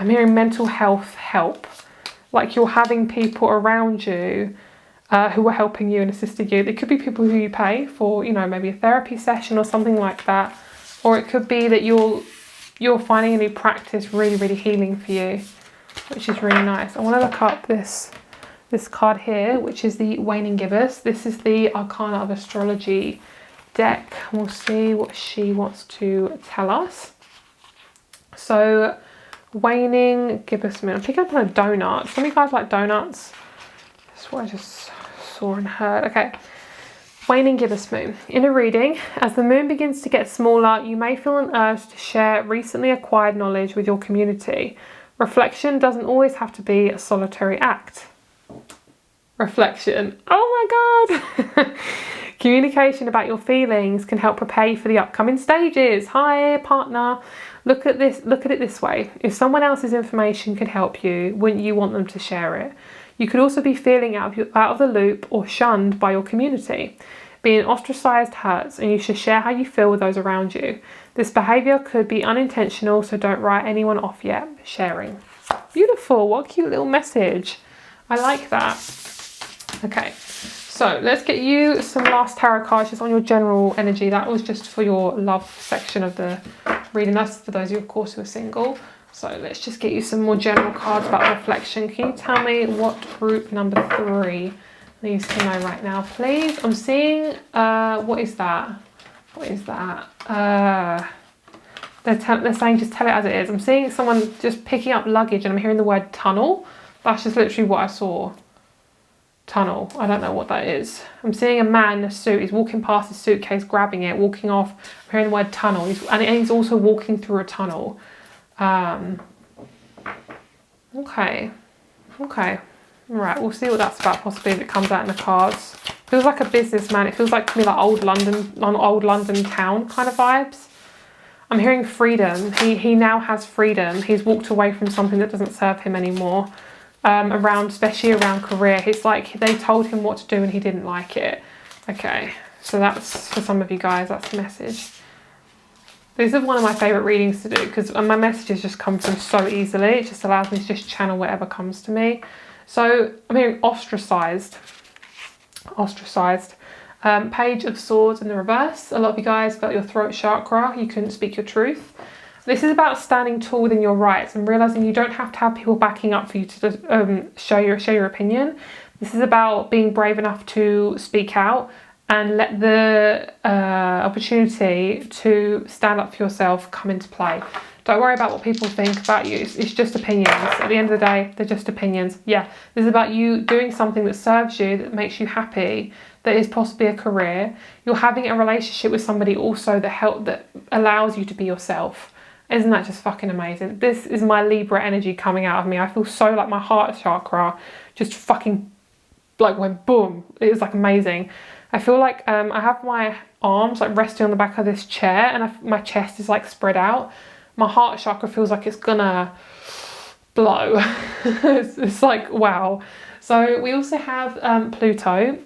hearing mental health help. Like you're having people around you who are helping you and assisting you. It could be people who you pay for, you know, maybe a therapy session or something like that. Or it could be that you're finding a new practice really, really healing for you, which is really nice. I want to look up this card here, which is the Waning Gibbous. This is the Arcana of Astrology deck. We'll see what she wants to tell us. So, Waning Gibbous Moon. I'm picking up on a donut. Some of you guys like donuts. That's what I just saw and heard. Okay. Waning Gibbous Moon. In a reading, as the moon begins to get smaller, you may feel an urge to share recently acquired knowledge with your community. Reflection doesn't always have to be a solitary act. Reflection. Oh my God. Communication about your feelings can help prepare you for the upcoming stages. Hi, partner. Look at it this way. If someone else's information could help you, wouldn't you want them to share it? You could also be feeling out of the loop or shunned by your community. Being ostracized hurts, and you should share how you feel with those around you. This behavior could be unintentional, so don't write anyone off yet. Sharing. Beautiful. What a cute little message. I like that. Okay, so let's get you some last tarot cards just on your general energy. That was just for your love section of the reading. That's for those of you, of course, who are single. So let's just get you some more general cards about reflection. Can you tell me what group number 3 needs to know right now, please? I'm seeing, what is that? What is that? They're saying just tell it as it is. I'm seeing someone just picking up luggage and I'm hearing the word tunnel. That's just literally what I saw. Tunnel. I don't know what that is. I'm seeing a man in a suit. He's walking past his suitcase, grabbing it, walking off. I'm hearing the word tunnel. And he's also walking through a tunnel. Okay. Right, we'll see what that's about, possibly, if it comes out in the cards. Feels like a businessman. It feels like to me like old London town kind of vibes. I'm hearing freedom. He now has freedom. He's walked away from something that doesn't serve him anymore. Especially around career. It's like they told him what to do and he didn't like it. Okay, so that's for some of you guys, that's the message. This is one of my favourite readings to do because my messages just come through so easily. It just allows me to just channel whatever comes to me. So I'm hearing ostracized. Page of Swords in the reverse. A lot of you guys felt your throat chakra. You couldn't speak your truth. This is about standing tall within your rights and realising you don't have to have people backing up for you to show your opinion. This is about being brave enough to speak out and let the opportunity to stand up for yourself come into play. Don't worry about what people think about you. It's just opinions. At the end of the day, they're just opinions. Yeah, this is about you doing something that serves you, that makes you happy, that is possibly a career. You're having a relationship with somebody also that allows you to be yourself. Isn't that just fucking amazing? This is my Libra energy coming out of me. I feel so like my heart chakra just fucking like went boom. It was like amazing. I feel like I have my arms like resting on the back of this chair and my chest is like spread out. My heart chakra feels like it's gonna blow. it's like, wow. So we also have Pluto.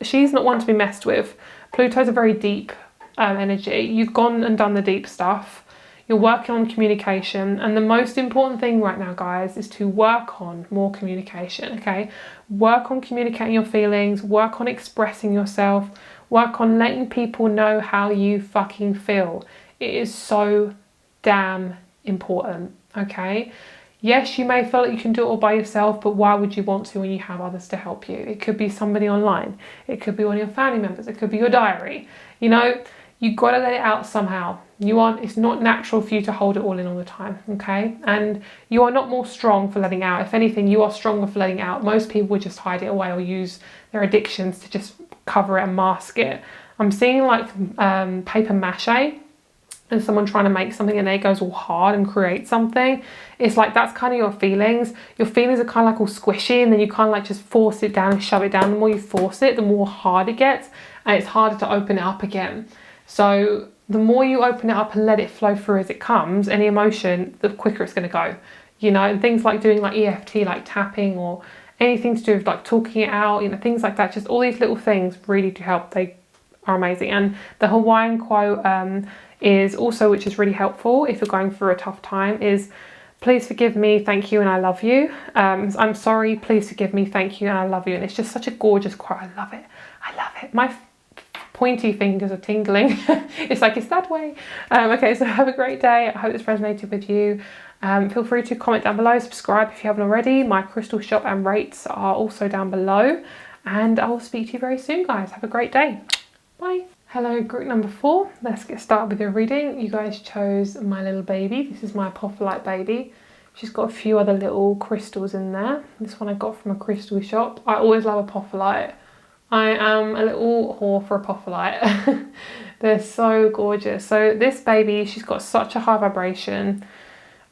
She's not one to be messed with. Pluto's a very deep energy. You've gone and done the deep stuff. You're working on communication, and the most important thing right now, guys, is to work on more communication, okay? Work on communicating your feelings, work on expressing yourself, work on letting people know how you fucking feel. It is so damn important, okay? Yes, you may feel like you can do it all by yourself, but why would you want to when you have others to help you? It could be somebody online. It could be one of your family members. It could be your diary. You know, you've got to let it out somehow. It's not natural for you to hold it all in all the time, okay? And you are not more strong for letting out. If anything, you are stronger for letting out. Most people would just hide it away or use their addictions to just cover it and mask it. I'm seeing like paper mache and someone trying to make something and it goes all hard and create something. It's like that's kind of your feelings. Your feelings are kind of like all squishy and then you kind of like just force it down and shove it down. The more you force it, the more hard it gets and it's harder to open it up again. So the more you open it up and let it flow through as it comes, any emotion, the quicker it's going to go. You know, and things like doing like EFT, like tapping or anything to do with like talking it out, you know, things like that. Just all these little things really do help. They are amazing. And the Hawaiian quote is also, which is really helpful if you're going through a tough time, is please forgive me, thank you, and I love you. I'm sorry, please forgive me, thank you, and I love you. And it's just such a gorgeous quote. I love it. I love it. My pointy fingers are tingling. It's like, it's that way. Okay, so have a great day. I hope this resonated with you. Feel free to comment down below, subscribe if you haven't already. My crystal shop and rates are also down below. And I will speak to you very soon, guys. Have a great day. Bye. Hello, group number 4. Let's get started with your reading. You guys chose my little baby. This is my apophyllite baby. She's got a few other little crystals in there. This one I got from a crystal shop. I always love apophyllite. I am a little whore for apophyllite. They're so gorgeous. So this baby, she's got such a high vibration.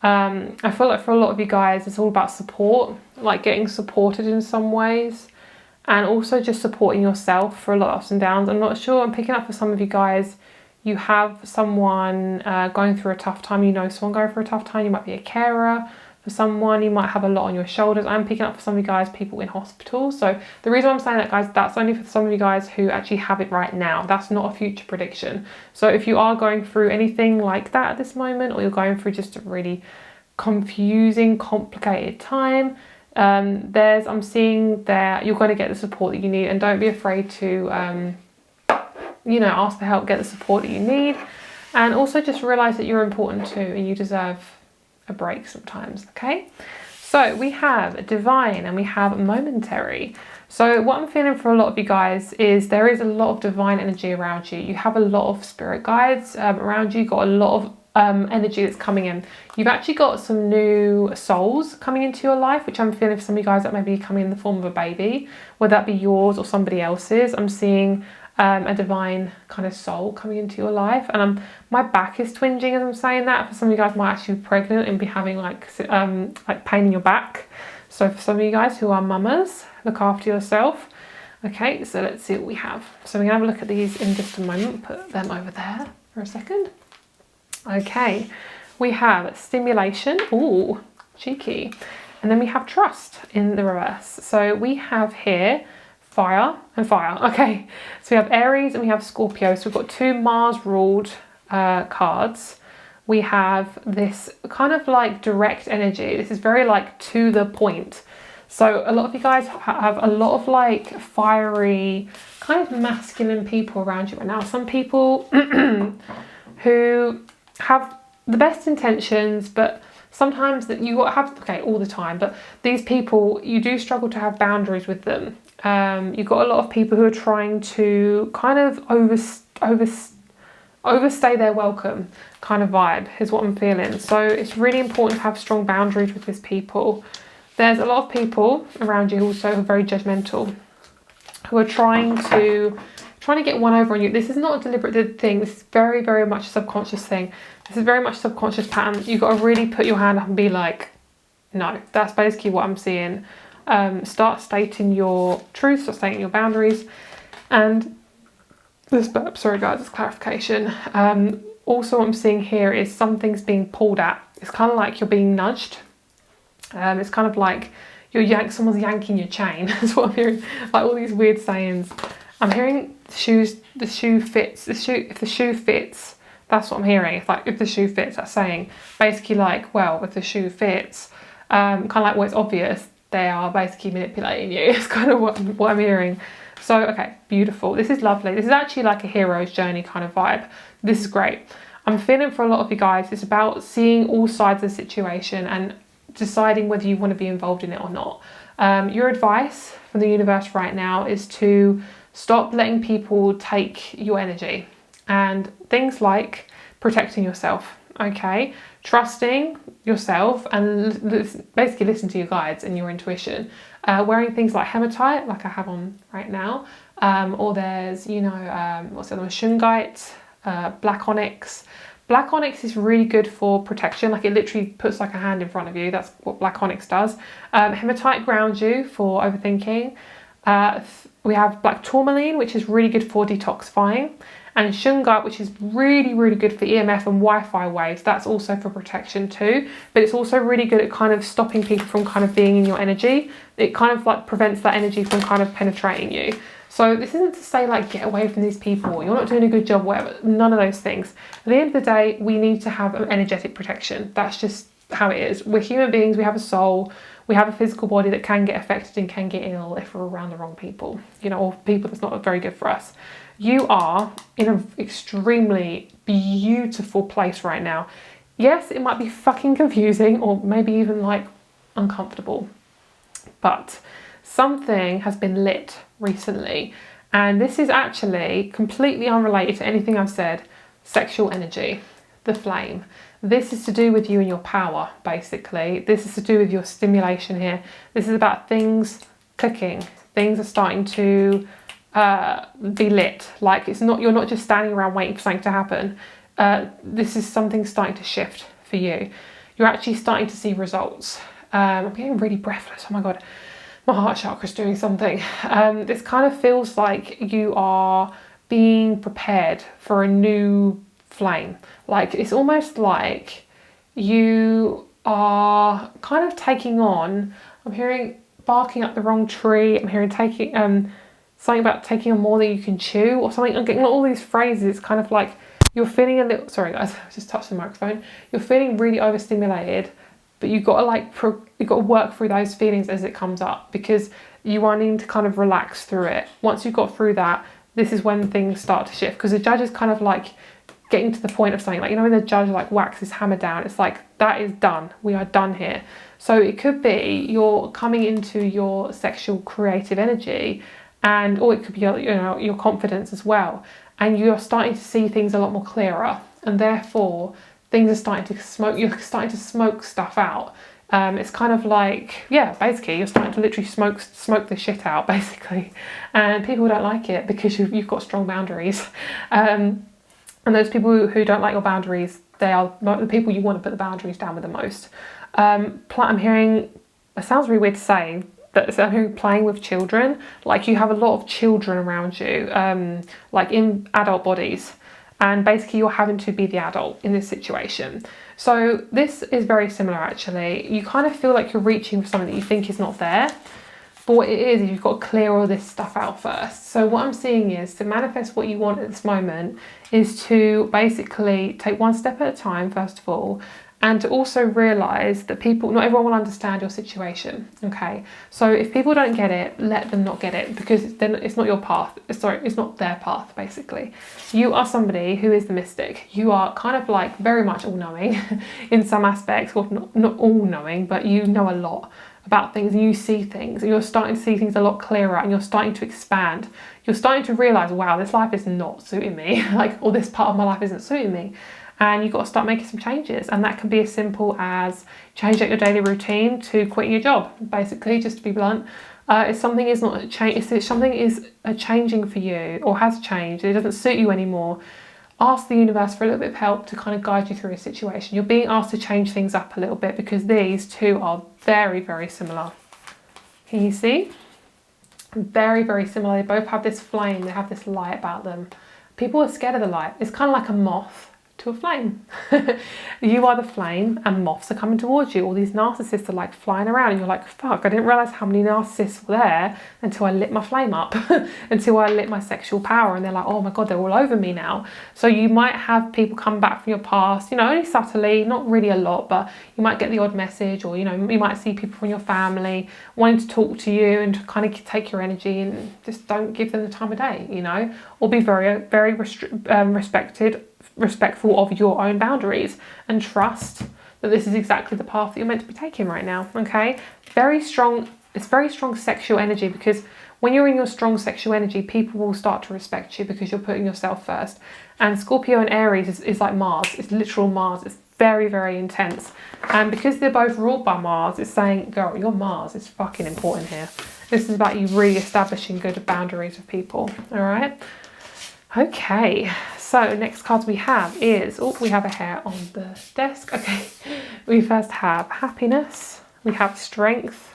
I feel like for a lot of you guys, it's all about support, like getting supported in some ways. And also just supporting yourself for a lot of ups and downs. I'm not sure, I'm picking up for some of you guys, you have someone going through a tough time, you know someone going through a tough time, you might be a carer for someone, you might have a lot on your shoulders. I'm picking up for some of you guys, people in hospital. So the reason I'm saying that, guys, that's only for some of you guys who actually have it right now. That's not a future prediction. So if you are going through anything like that at this moment, or you're going through just a really confusing, complicated time, I'm seeing that you're going to get the support that you need, and don't be afraid to ask for help, get the support that you need, and also just realize that you're important too and you deserve a break sometimes. Okay, so we have divine and we have momentary. So what I'm feeling for a lot of you guys is there is a lot of divine energy around you. You have a lot of spirit guides around you. You've got a lot of energy that's coming in. You've actually got some new souls coming into your life, which I'm feeling for some of you guys that may be coming in the form of a baby, whether that be yours or somebody else's. I'm seeing a divine kind of soul coming into your life, and my back is twinging as I'm saying that. For some of you guys might actually be pregnant and be having like pain in your back. So for some of you guys who are mamas, look after yourself. Okay, so let's see what we have. So we're gonna have a look at these in just a moment. Put them over there for a second. Okay, we have stimulation, ooh, cheeky. And then we have trust in the reverse. So we have here fire and fire. Okay, so we have Aries and we have Scorpio. So we've got 2 Mars ruled cards. We have this kind of like direct energy. This is very like to the point. So a lot of you guys have a lot of like fiery, kind of masculine people around you right now. Some people who have the best intentions, but sometimes that you have, okay, all the time, but these people, you do struggle to have boundaries with them. You've got a lot of people who are trying to kind of overstay their welcome kind of vibe is what I'm feeling. So it's really important to have strong boundaries with these people. There's a lot of people around you also who are very judgmental, who are trying to get one over on you. This is not a deliberate thing. This is very, very much a subconscious thing. This is very much a subconscious pattern. You've got to really put your hand up and be like, no. That's basically what I'm seeing. Start stating your truth, start stating your boundaries. And this burp, sorry guys, it's clarification. Also what I'm seeing here is something's being pulled at. It's kind of like you're being nudged. It's kind of like someone's yanking your chain. That's what I'm hearing. Like all these weird sayings. I'm hearing if the shoe fits, that's what I'm hearing. It's like, if the shoe fits, that's saying basically like, well, if the shoe fits, kind of like, well, it's obvious they are basically manipulating you. It's kind of what I'm hearing. So, okay, beautiful. This is lovely. This is actually like a hero's journey kind of vibe. This is great. I'm feeling for a lot of you guys, it's about seeing all sides of the situation and deciding whether you want to be involved in it or not. Your advice from the universe right now is to stop letting people take your energy, and things like protecting yourself, okay? Trusting yourself and basically listen to your guides and your intuition. Wearing things like hematite, like I have on right now, or there's, what's the other one, shungite, black onyx. Black onyx is really good for protection, like it literally puts like a hand in front of you. That's what black onyx does. Hematite grounds you for overthinking. We have black tourmaline, which is really good for detoxifying, and shungite, which is really, really good for EMF and Wi-Fi waves. That's also for protection too, but it's also really good at kind of stopping people from kind of being in your energy. It kind of like prevents that energy from kind of penetrating you. So this isn't to say like get away from these people, you're not doing a good job, whatever, none of those things. At the end of the day, we need to have an energetic protection. That's just how it is. We're human beings, we have a soul, we have a physical body that can get affected and can get ill if we're around the wrong people, you know, or people that's not very good for us. You are in an extremely beautiful place right now. Yes, it might be fucking confusing or maybe even like uncomfortable, but something has been lit recently, and this is actually completely unrelated to anything I've said. Sexual energy, the flame. This is to do with you and your power, basically. This is to do with your stimulation here. This is about things clicking. Things are starting to be lit. Like you're not just standing around waiting for something to happen. This is something starting to shift for you. You're actually starting to see results. I'm getting really breathless. Oh my God. My heart chakra's doing something. This kind of feels like you are being prepared for a new flame. Like it's almost like you are kind of taking on, I'm hearing barking up the wrong tree, I'm hearing taking something about taking on more than you can chew or something. I'm getting all these phrases. It's kind of like you're feeling a little, sorry guys, I just touched the microphone. You're feeling really overstimulated, but you've got to you've got to work through those feelings as it comes up, because you are needing to kind of relax through it. Once you've got through that, this is when things start to shift, because the judge is kind of like getting to the point of something, like, you know, when the judge like whacks his hammer down, it's like, that is done. We are done here. So it could be you're coming into your sexual creative energy, or it could be, you know, your confidence as well. And you're starting to see things a lot more clearer, and therefore things are starting to smoke. You're starting to smoke stuff out. It's kind of like, yeah, basically you're starting to literally smoke the shit out, basically. And people don't like it because you've got strong boundaries. And those people who don't like your boundaries, they are the people you want to put the boundaries down with the most. I'm hearing, it sounds really weird to say, but I'm hearing playing with children. Like you have a lot of children around you, like in adult bodies. And basically you're having to be the adult in this situation. So this is very similar actually. You kind of feel like you're reaching for something that you think is not there. But what it is you've got to clear all this stuff out first. So what I'm seeing is to manifest what you want at this moment is to basically take one step at a time, first of all, and to also realise that not everyone will understand your situation, okay? So if people don't get it, let them not get it, because then it's not your path. It's not their path, basically. You are somebody who is the mystic. You are kind of like very much all-knowing in some aspects, or not all-knowing, but you know a lot about things, and you see things, and you're starting to see things a lot clearer, and you're starting to expand. You're starting to realise, wow, this life is not suiting me, or this part of my life isn't suiting me. And you've got to start making some changes, and that can be as simple as changing your daily routine to quitting your job, basically, just to be blunt. If something is not a change, if something is changing for you or has changed, it doesn't suit you anymore, ask the universe for a little bit of help to kind of guide you through a situation. You're being asked to change things up a little bit, because these two are very, very similar. Can you see? Very, very similar. They both have this flame, they have this light about them. People are scared of the light. It's kind of like a moth to a flame. You are the flame, and moths are coming towards you. All these narcissists are like flying around, and you're like, fuck, I didn't realise how many narcissists were there until I lit my flame up, until I lit my sexual power, and they're like, oh my God, they're all over me now. So you might have people come back from your past, you know, only subtly, not really a lot, but you might get the odd message, or, you know, you might see people from your family wanting to talk to you and to kind of take your energy, and just don't give them the time of day, you know, or be very, very respectful of your own boundaries, and trust that this is exactly the path that you're meant to be taking right now, okay? Very strong, it's very strong sexual energy, because when you're in your strong sexual energy, people will start to respect you because you're putting yourself first. And Scorpio and Aries is like Mars, it's literal Mars, it's very, very intense. And because they're both ruled by Mars, it's saying, girl, your Mars is fucking important here. This is about you really establishing good boundaries with people, all right? Okay, so next cards we have is, we have a hair on the desk. Okay, we first have happiness, we have strength,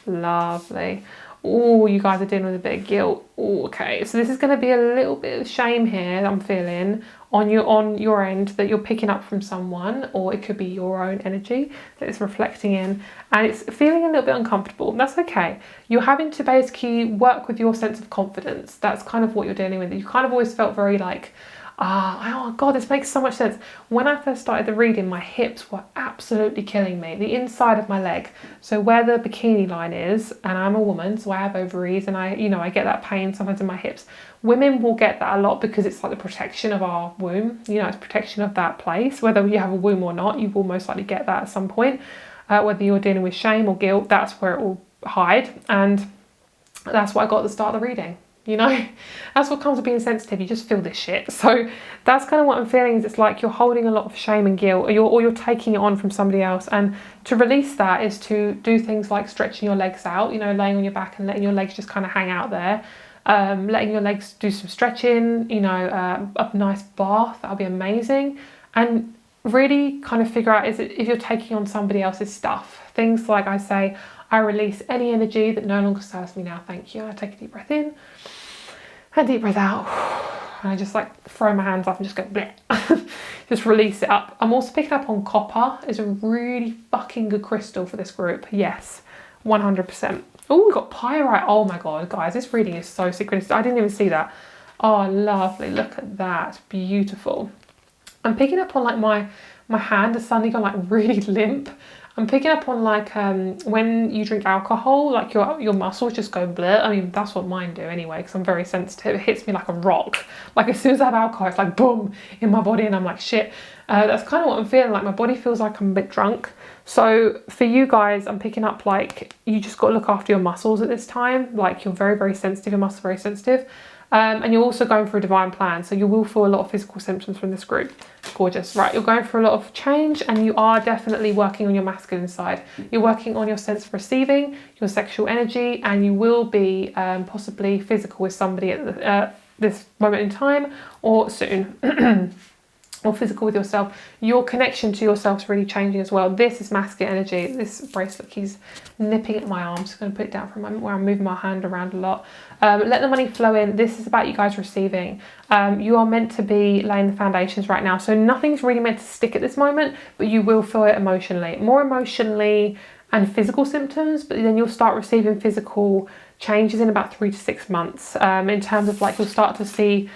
lovely. Oh, you guys are dealing with a bit of guilt. Oh, okay. So this is going to be a little bit of shame here that I'm feeling on your end, that you're picking up from someone, or it could be your own energy that it's reflecting in, and it's feeling a little bit uncomfortable. That's okay. You're having to basically work with your sense of confidence. That's kind of what you're dealing with. You kind of always felt very like, oh God, this makes so much sense. When I first started the reading, my hips were absolutely killing me. The inside of my leg, so where the bikini line is, and I'm a woman, so I have ovaries, and I get that pain sometimes in my hips. Women will get that a lot because it's like the protection of our womb. It's protection of that place. Whether you have a womb or not, you will most likely get that at some point. Whether you're dealing with shame or guilt, that's where it will hide, and that's what I got at the start of the reading. That's what comes with being sensitive. You just feel this shit. So that's kind of what I'm feeling, is it's like you're holding a lot of shame and guilt, or you're taking it on from somebody else. And to release that is to do things like stretching your legs out, laying on your back and letting your legs just kind of hang out there. Letting your legs do some stretching, a nice bath, that'll be amazing. And really kind of figure out, if you're taking on somebody else's stuff. Things like, I say, I release any energy that no longer serves me now, thank you. I take a deep breath in and deep breath out. And I just like throw my hands up and just go bleh. Just release it up. I'm also picking up on copper. It's a really fucking good crystal for this group. Yes, 100%. Oh, we've got pyrite. Oh my God, guys, this reading is so synchronistic. I didn't even see that. Oh, lovely. Look at that. Beautiful. I'm picking up on like my hand has suddenly gone like really limp. I'm picking up on like when you drink alcohol, like your muscles just go blur. I mean, that's what mine do anyway, because I'm very sensitive. It hits me like a rock. Like as soon as I have alcohol, it's like boom in my body, and I'm like shit. That's kind of what I'm feeling. Like my body feels like I'm a bit drunk. So for you guys, I'm picking up like you just got to look after your muscles at this time. Like you're very, very sensitive. Your muscles are very sensitive. And you're also going through a divine plan, so you will feel a lot of physical symptoms from this group. Gorgeous. Right, you're going through a lot of change, and you are definitely working on your masculine side. You're working on your sense of receiving, your sexual energy, and you will be possibly physical with somebody at this moment in time or soon. Or physical with yourself. Your connection to yourself is really changing as well. This is masculine energy. This bracelet, he's nipping at my arm. I'm just going to put it down for a moment where I'm moving my hand around a lot. Let the money flow in. This is about you guys receiving. You are meant to be laying the foundations right now. So nothing's really meant to stick at this moment, but you will feel it emotionally. More emotionally and physical symptoms, but then you'll start receiving physical changes in about 3 to 6 months. In terms of like, you'll start to see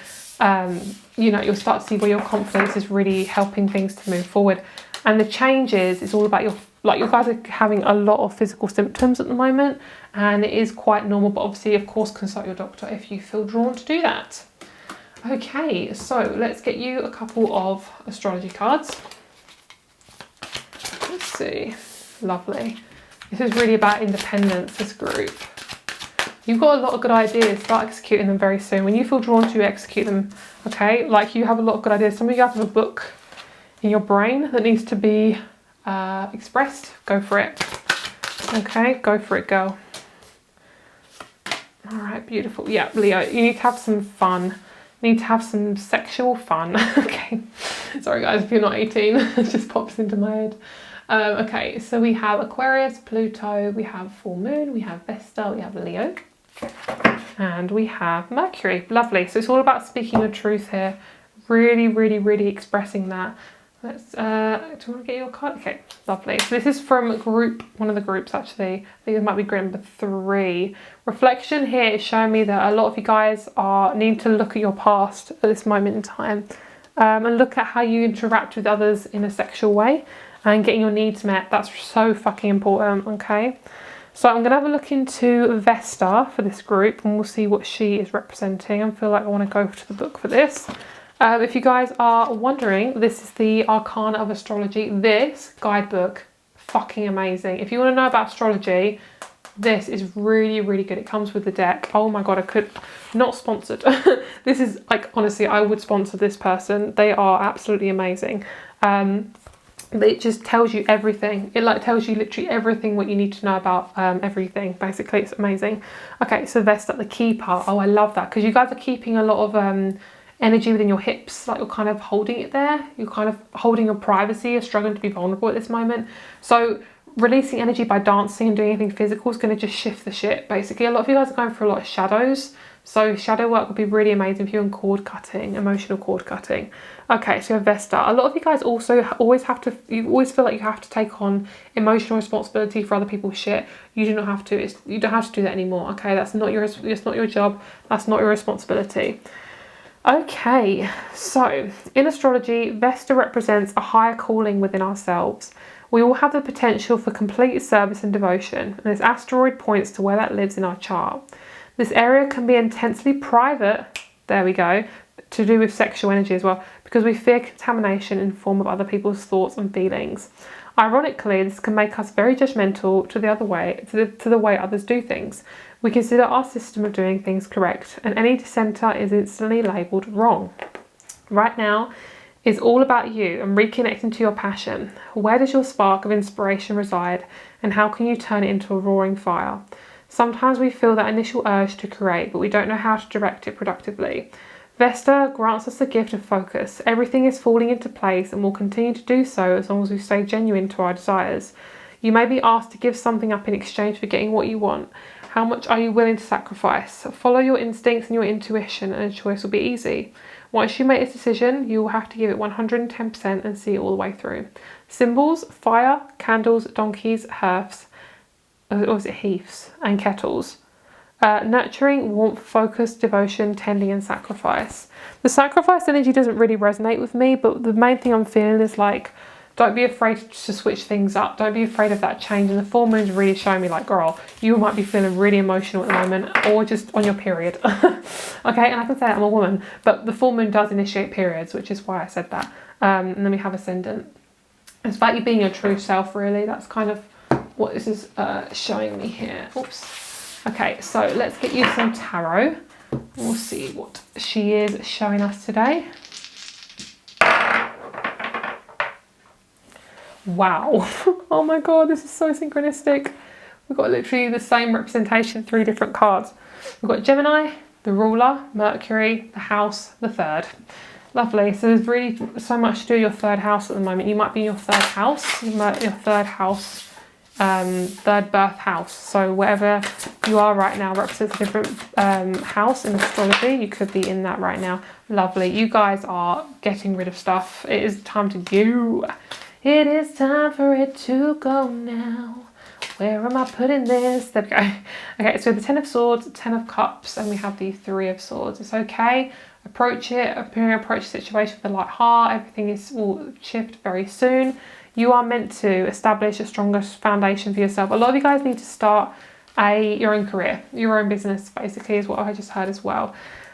you'll start to see where your confidence is really helping things to move forward. And the changes, it's all about you guys are having a lot of physical symptoms at the moment, and it is quite normal, but obviously of course consult your doctor if you feel drawn to do that. Okay, so let's get you a couple of astrology cards. Let's see. Lovely. This is really about independence, this group. You've got a lot of good ideas. Start executing them very soon. When you feel drawn to, execute them, okay? Like you have a lot of good ideas. Some of you have a book in your brain that needs to be expressed. Go for it. Okay, go for it, girl. All right, beautiful. Yeah, Leo, you need to have some fun. You need to have some sexual fun. Okay. Sorry, guys, if you're not 18, it just pops into my head. Okay, so we have Aquarius, Pluto, we have Full Moon, we have Vesta, we have Leo. And we have Mercury. Lovely. So it's all about speaking your truth here. Really, really, really expressing that. Let's do you want to get your card? Okay, lovely. So this is from one of the groups actually. I think it might be group number 3. Reflection here is showing me that a lot of you guys need to look at your past at this moment in time. And look at how you interact with others in a sexual way and getting your needs met. That's so fucking important, okay? So I'm going to have a look into Vesta for this group, and we'll see what she is representing. I feel like I want to go to the book for this. If you guys are wondering, this is the Arcana of Astrology. This guidebook, fucking amazing. If you want to know about astrology, this is really, really good. It comes with the deck. Oh my God, I could not sponsored. This is like, honestly, I would sponsor this person. They are absolutely amazing. But it just tells you everything. It like tells you literally everything what you need to know about everything. Basically, it's amazing. Okay, so Vesta, the key part. Oh, I love that, because you guys are keeping a lot of energy within your hips. Like you're kind of holding it there. You're kind of holding your privacy. You're struggling to be vulnerable at this moment. So releasing energy by dancing and doing anything physical is going to just shift the shit, basically. A lot of you guys are going through a lot of shadows. So shadow work would be really amazing for you on cord cutting, emotional cord cutting. Okay, so you have Vesta. A lot of you guys also always feel like you have to take on emotional responsibility for other people's shit. You do not have to. You don't have to do that anymore. Okay, it's not your job. That's not your responsibility. Okay, so in astrology, Vesta represents a higher calling within ourselves. We all have the potential for complete service and devotion, and this asteroid points to where that lives in our chart. This area can be intensely private, there we go, to do with sexual energy as well, because we fear contamination in the form of other people's thoughts and feelings. Ironically, this can make us very judgmental to the way others do things. We consider our system of doing things correct, and any dissenter is instantly labelled wrong. Right now is all about you and reconnecting to your passion. Where does your spark of inspiration reside, and how can you turn it into a roaring fire? Sometimes we feel that initial urge to create, but we don't know how to direct it productively. Vesta grants us the gift of focus. Everything is falling into place and will continue to do so as long as we stay genuine to our desires. You may be asked to give something up in exchange for getting what you want. How much are you willing to sacrifice? Follow your instincts and your intuition, and a choice will be easy. Once you make this decision, you will have to give it 110% and see it all the way through. Symbols: fire, candles, donkeys, hearths, or was it heaths, and kettles. Nurturing, warmth, focus, devotion, tending, and sacrifice. The sacrifice energy doesn't really resonate with me, but the main thing I'm feeling is like, don't be afraid to switch things up. Don't be afraid of that change. And the full moon's really showing me like, girl, you might be feeling really emotional at the moment, or just on your period. Okay, and I can say I'm a woman, but the full moon does initiate periods, which is why I said that. And then we have ascendant. It's about you being your true self, really. That's kind of what this is showing me here. Oops. Okay, so let's get you some tarot. We'll see what she is showing us today. Wow. Oh my god, this is so synchronistic. We've got literally the same representation, 3 different cards. We've got Gemini, the ruler, Mercury, the house, the third. Lovely. So there's really so much to do with your third house at the moment. You might be in your third house, your third house, third birth house. So wherever you are right now represents a different house in astrology. You could be in that right now. Lovely. You guys are getting rid of stuff. It is time to go. It is time for it to go now. Where am I putting this? There we go. Okay, so the 10 of Swords, 10 of Cups, and we have the 3 of Swords. It's okay. Approach it. Approach the situation with a light heart. Everything will shift very soon. You are meant to establish a stronger foundation for yourself. A lot of you guys need to start your own career, your own business, basically, is what I just heard as well.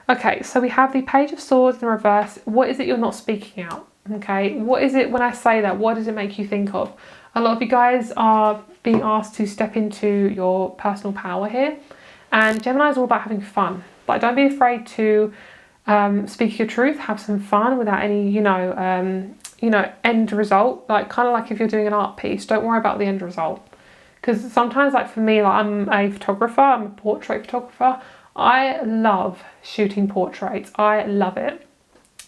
Okay, so we have the Page of Swords in reverse. What is it you're not speaking out? Okay, what is it when I say that? What does it make you think of? A lot of you guys are being asked to step into your personal power here. And Gemini is all about having fun. Like, don't be afraid to speak your truth, have some fun without any, end result. Like, kind of like if you're doing an art piece, don't worry about the end result. Because sometimes, like for me, like I'm a photographer, I'm a portrait photographer. I love shooting portraits. I love it.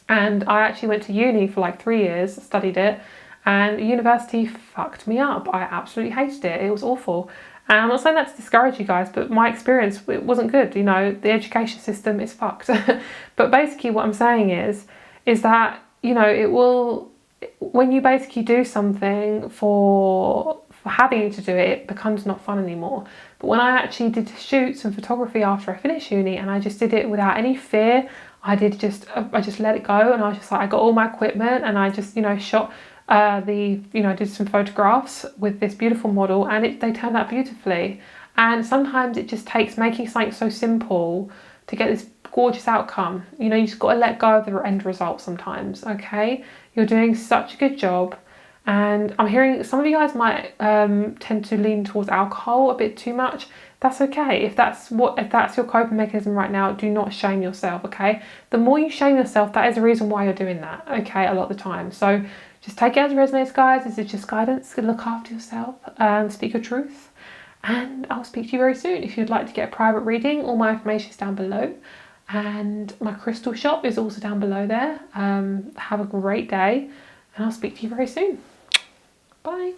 And I actually went to uni for like 3 years, studied it, and university fucked me up. I absolutely hated it. It was awful. And I'm not saying that to discourage you guys, but my experience, it wasn't good. The education system is fucked. But basically what I'm saying is that, it will, when you basically do something for having to do it, it becomes not fun anymore. But when I actually did shoots and photography after I finished uni, and I just did it without any fear, I just let it go, and I was just like, I got all my equipment, and I just, shot did some photographs with this beautiful model, and they turned out beautifully. And sometimes it just takes making something so simple to get this gorgeous outcome. You just got to let go of the end result sometimes, okay? You're doing such a good job. And I'm hearing some of you guys might tend to lean towards alcohol a bit too much. That's okay. If that's your coping mechanism right now, do not shame yourself, okay? The more you shame yourself, that is the reason why you're doing that, okay, a lot of the time. So just take it as it resonates, guys. This is just guidance. Look after yourself, speak your truth, and I'll speak to you very soon. If you'd like to get a private reading, all my information is down below, and my crystal shop is also down below there. Have a great day, and I'll speak to you very soon. Bye.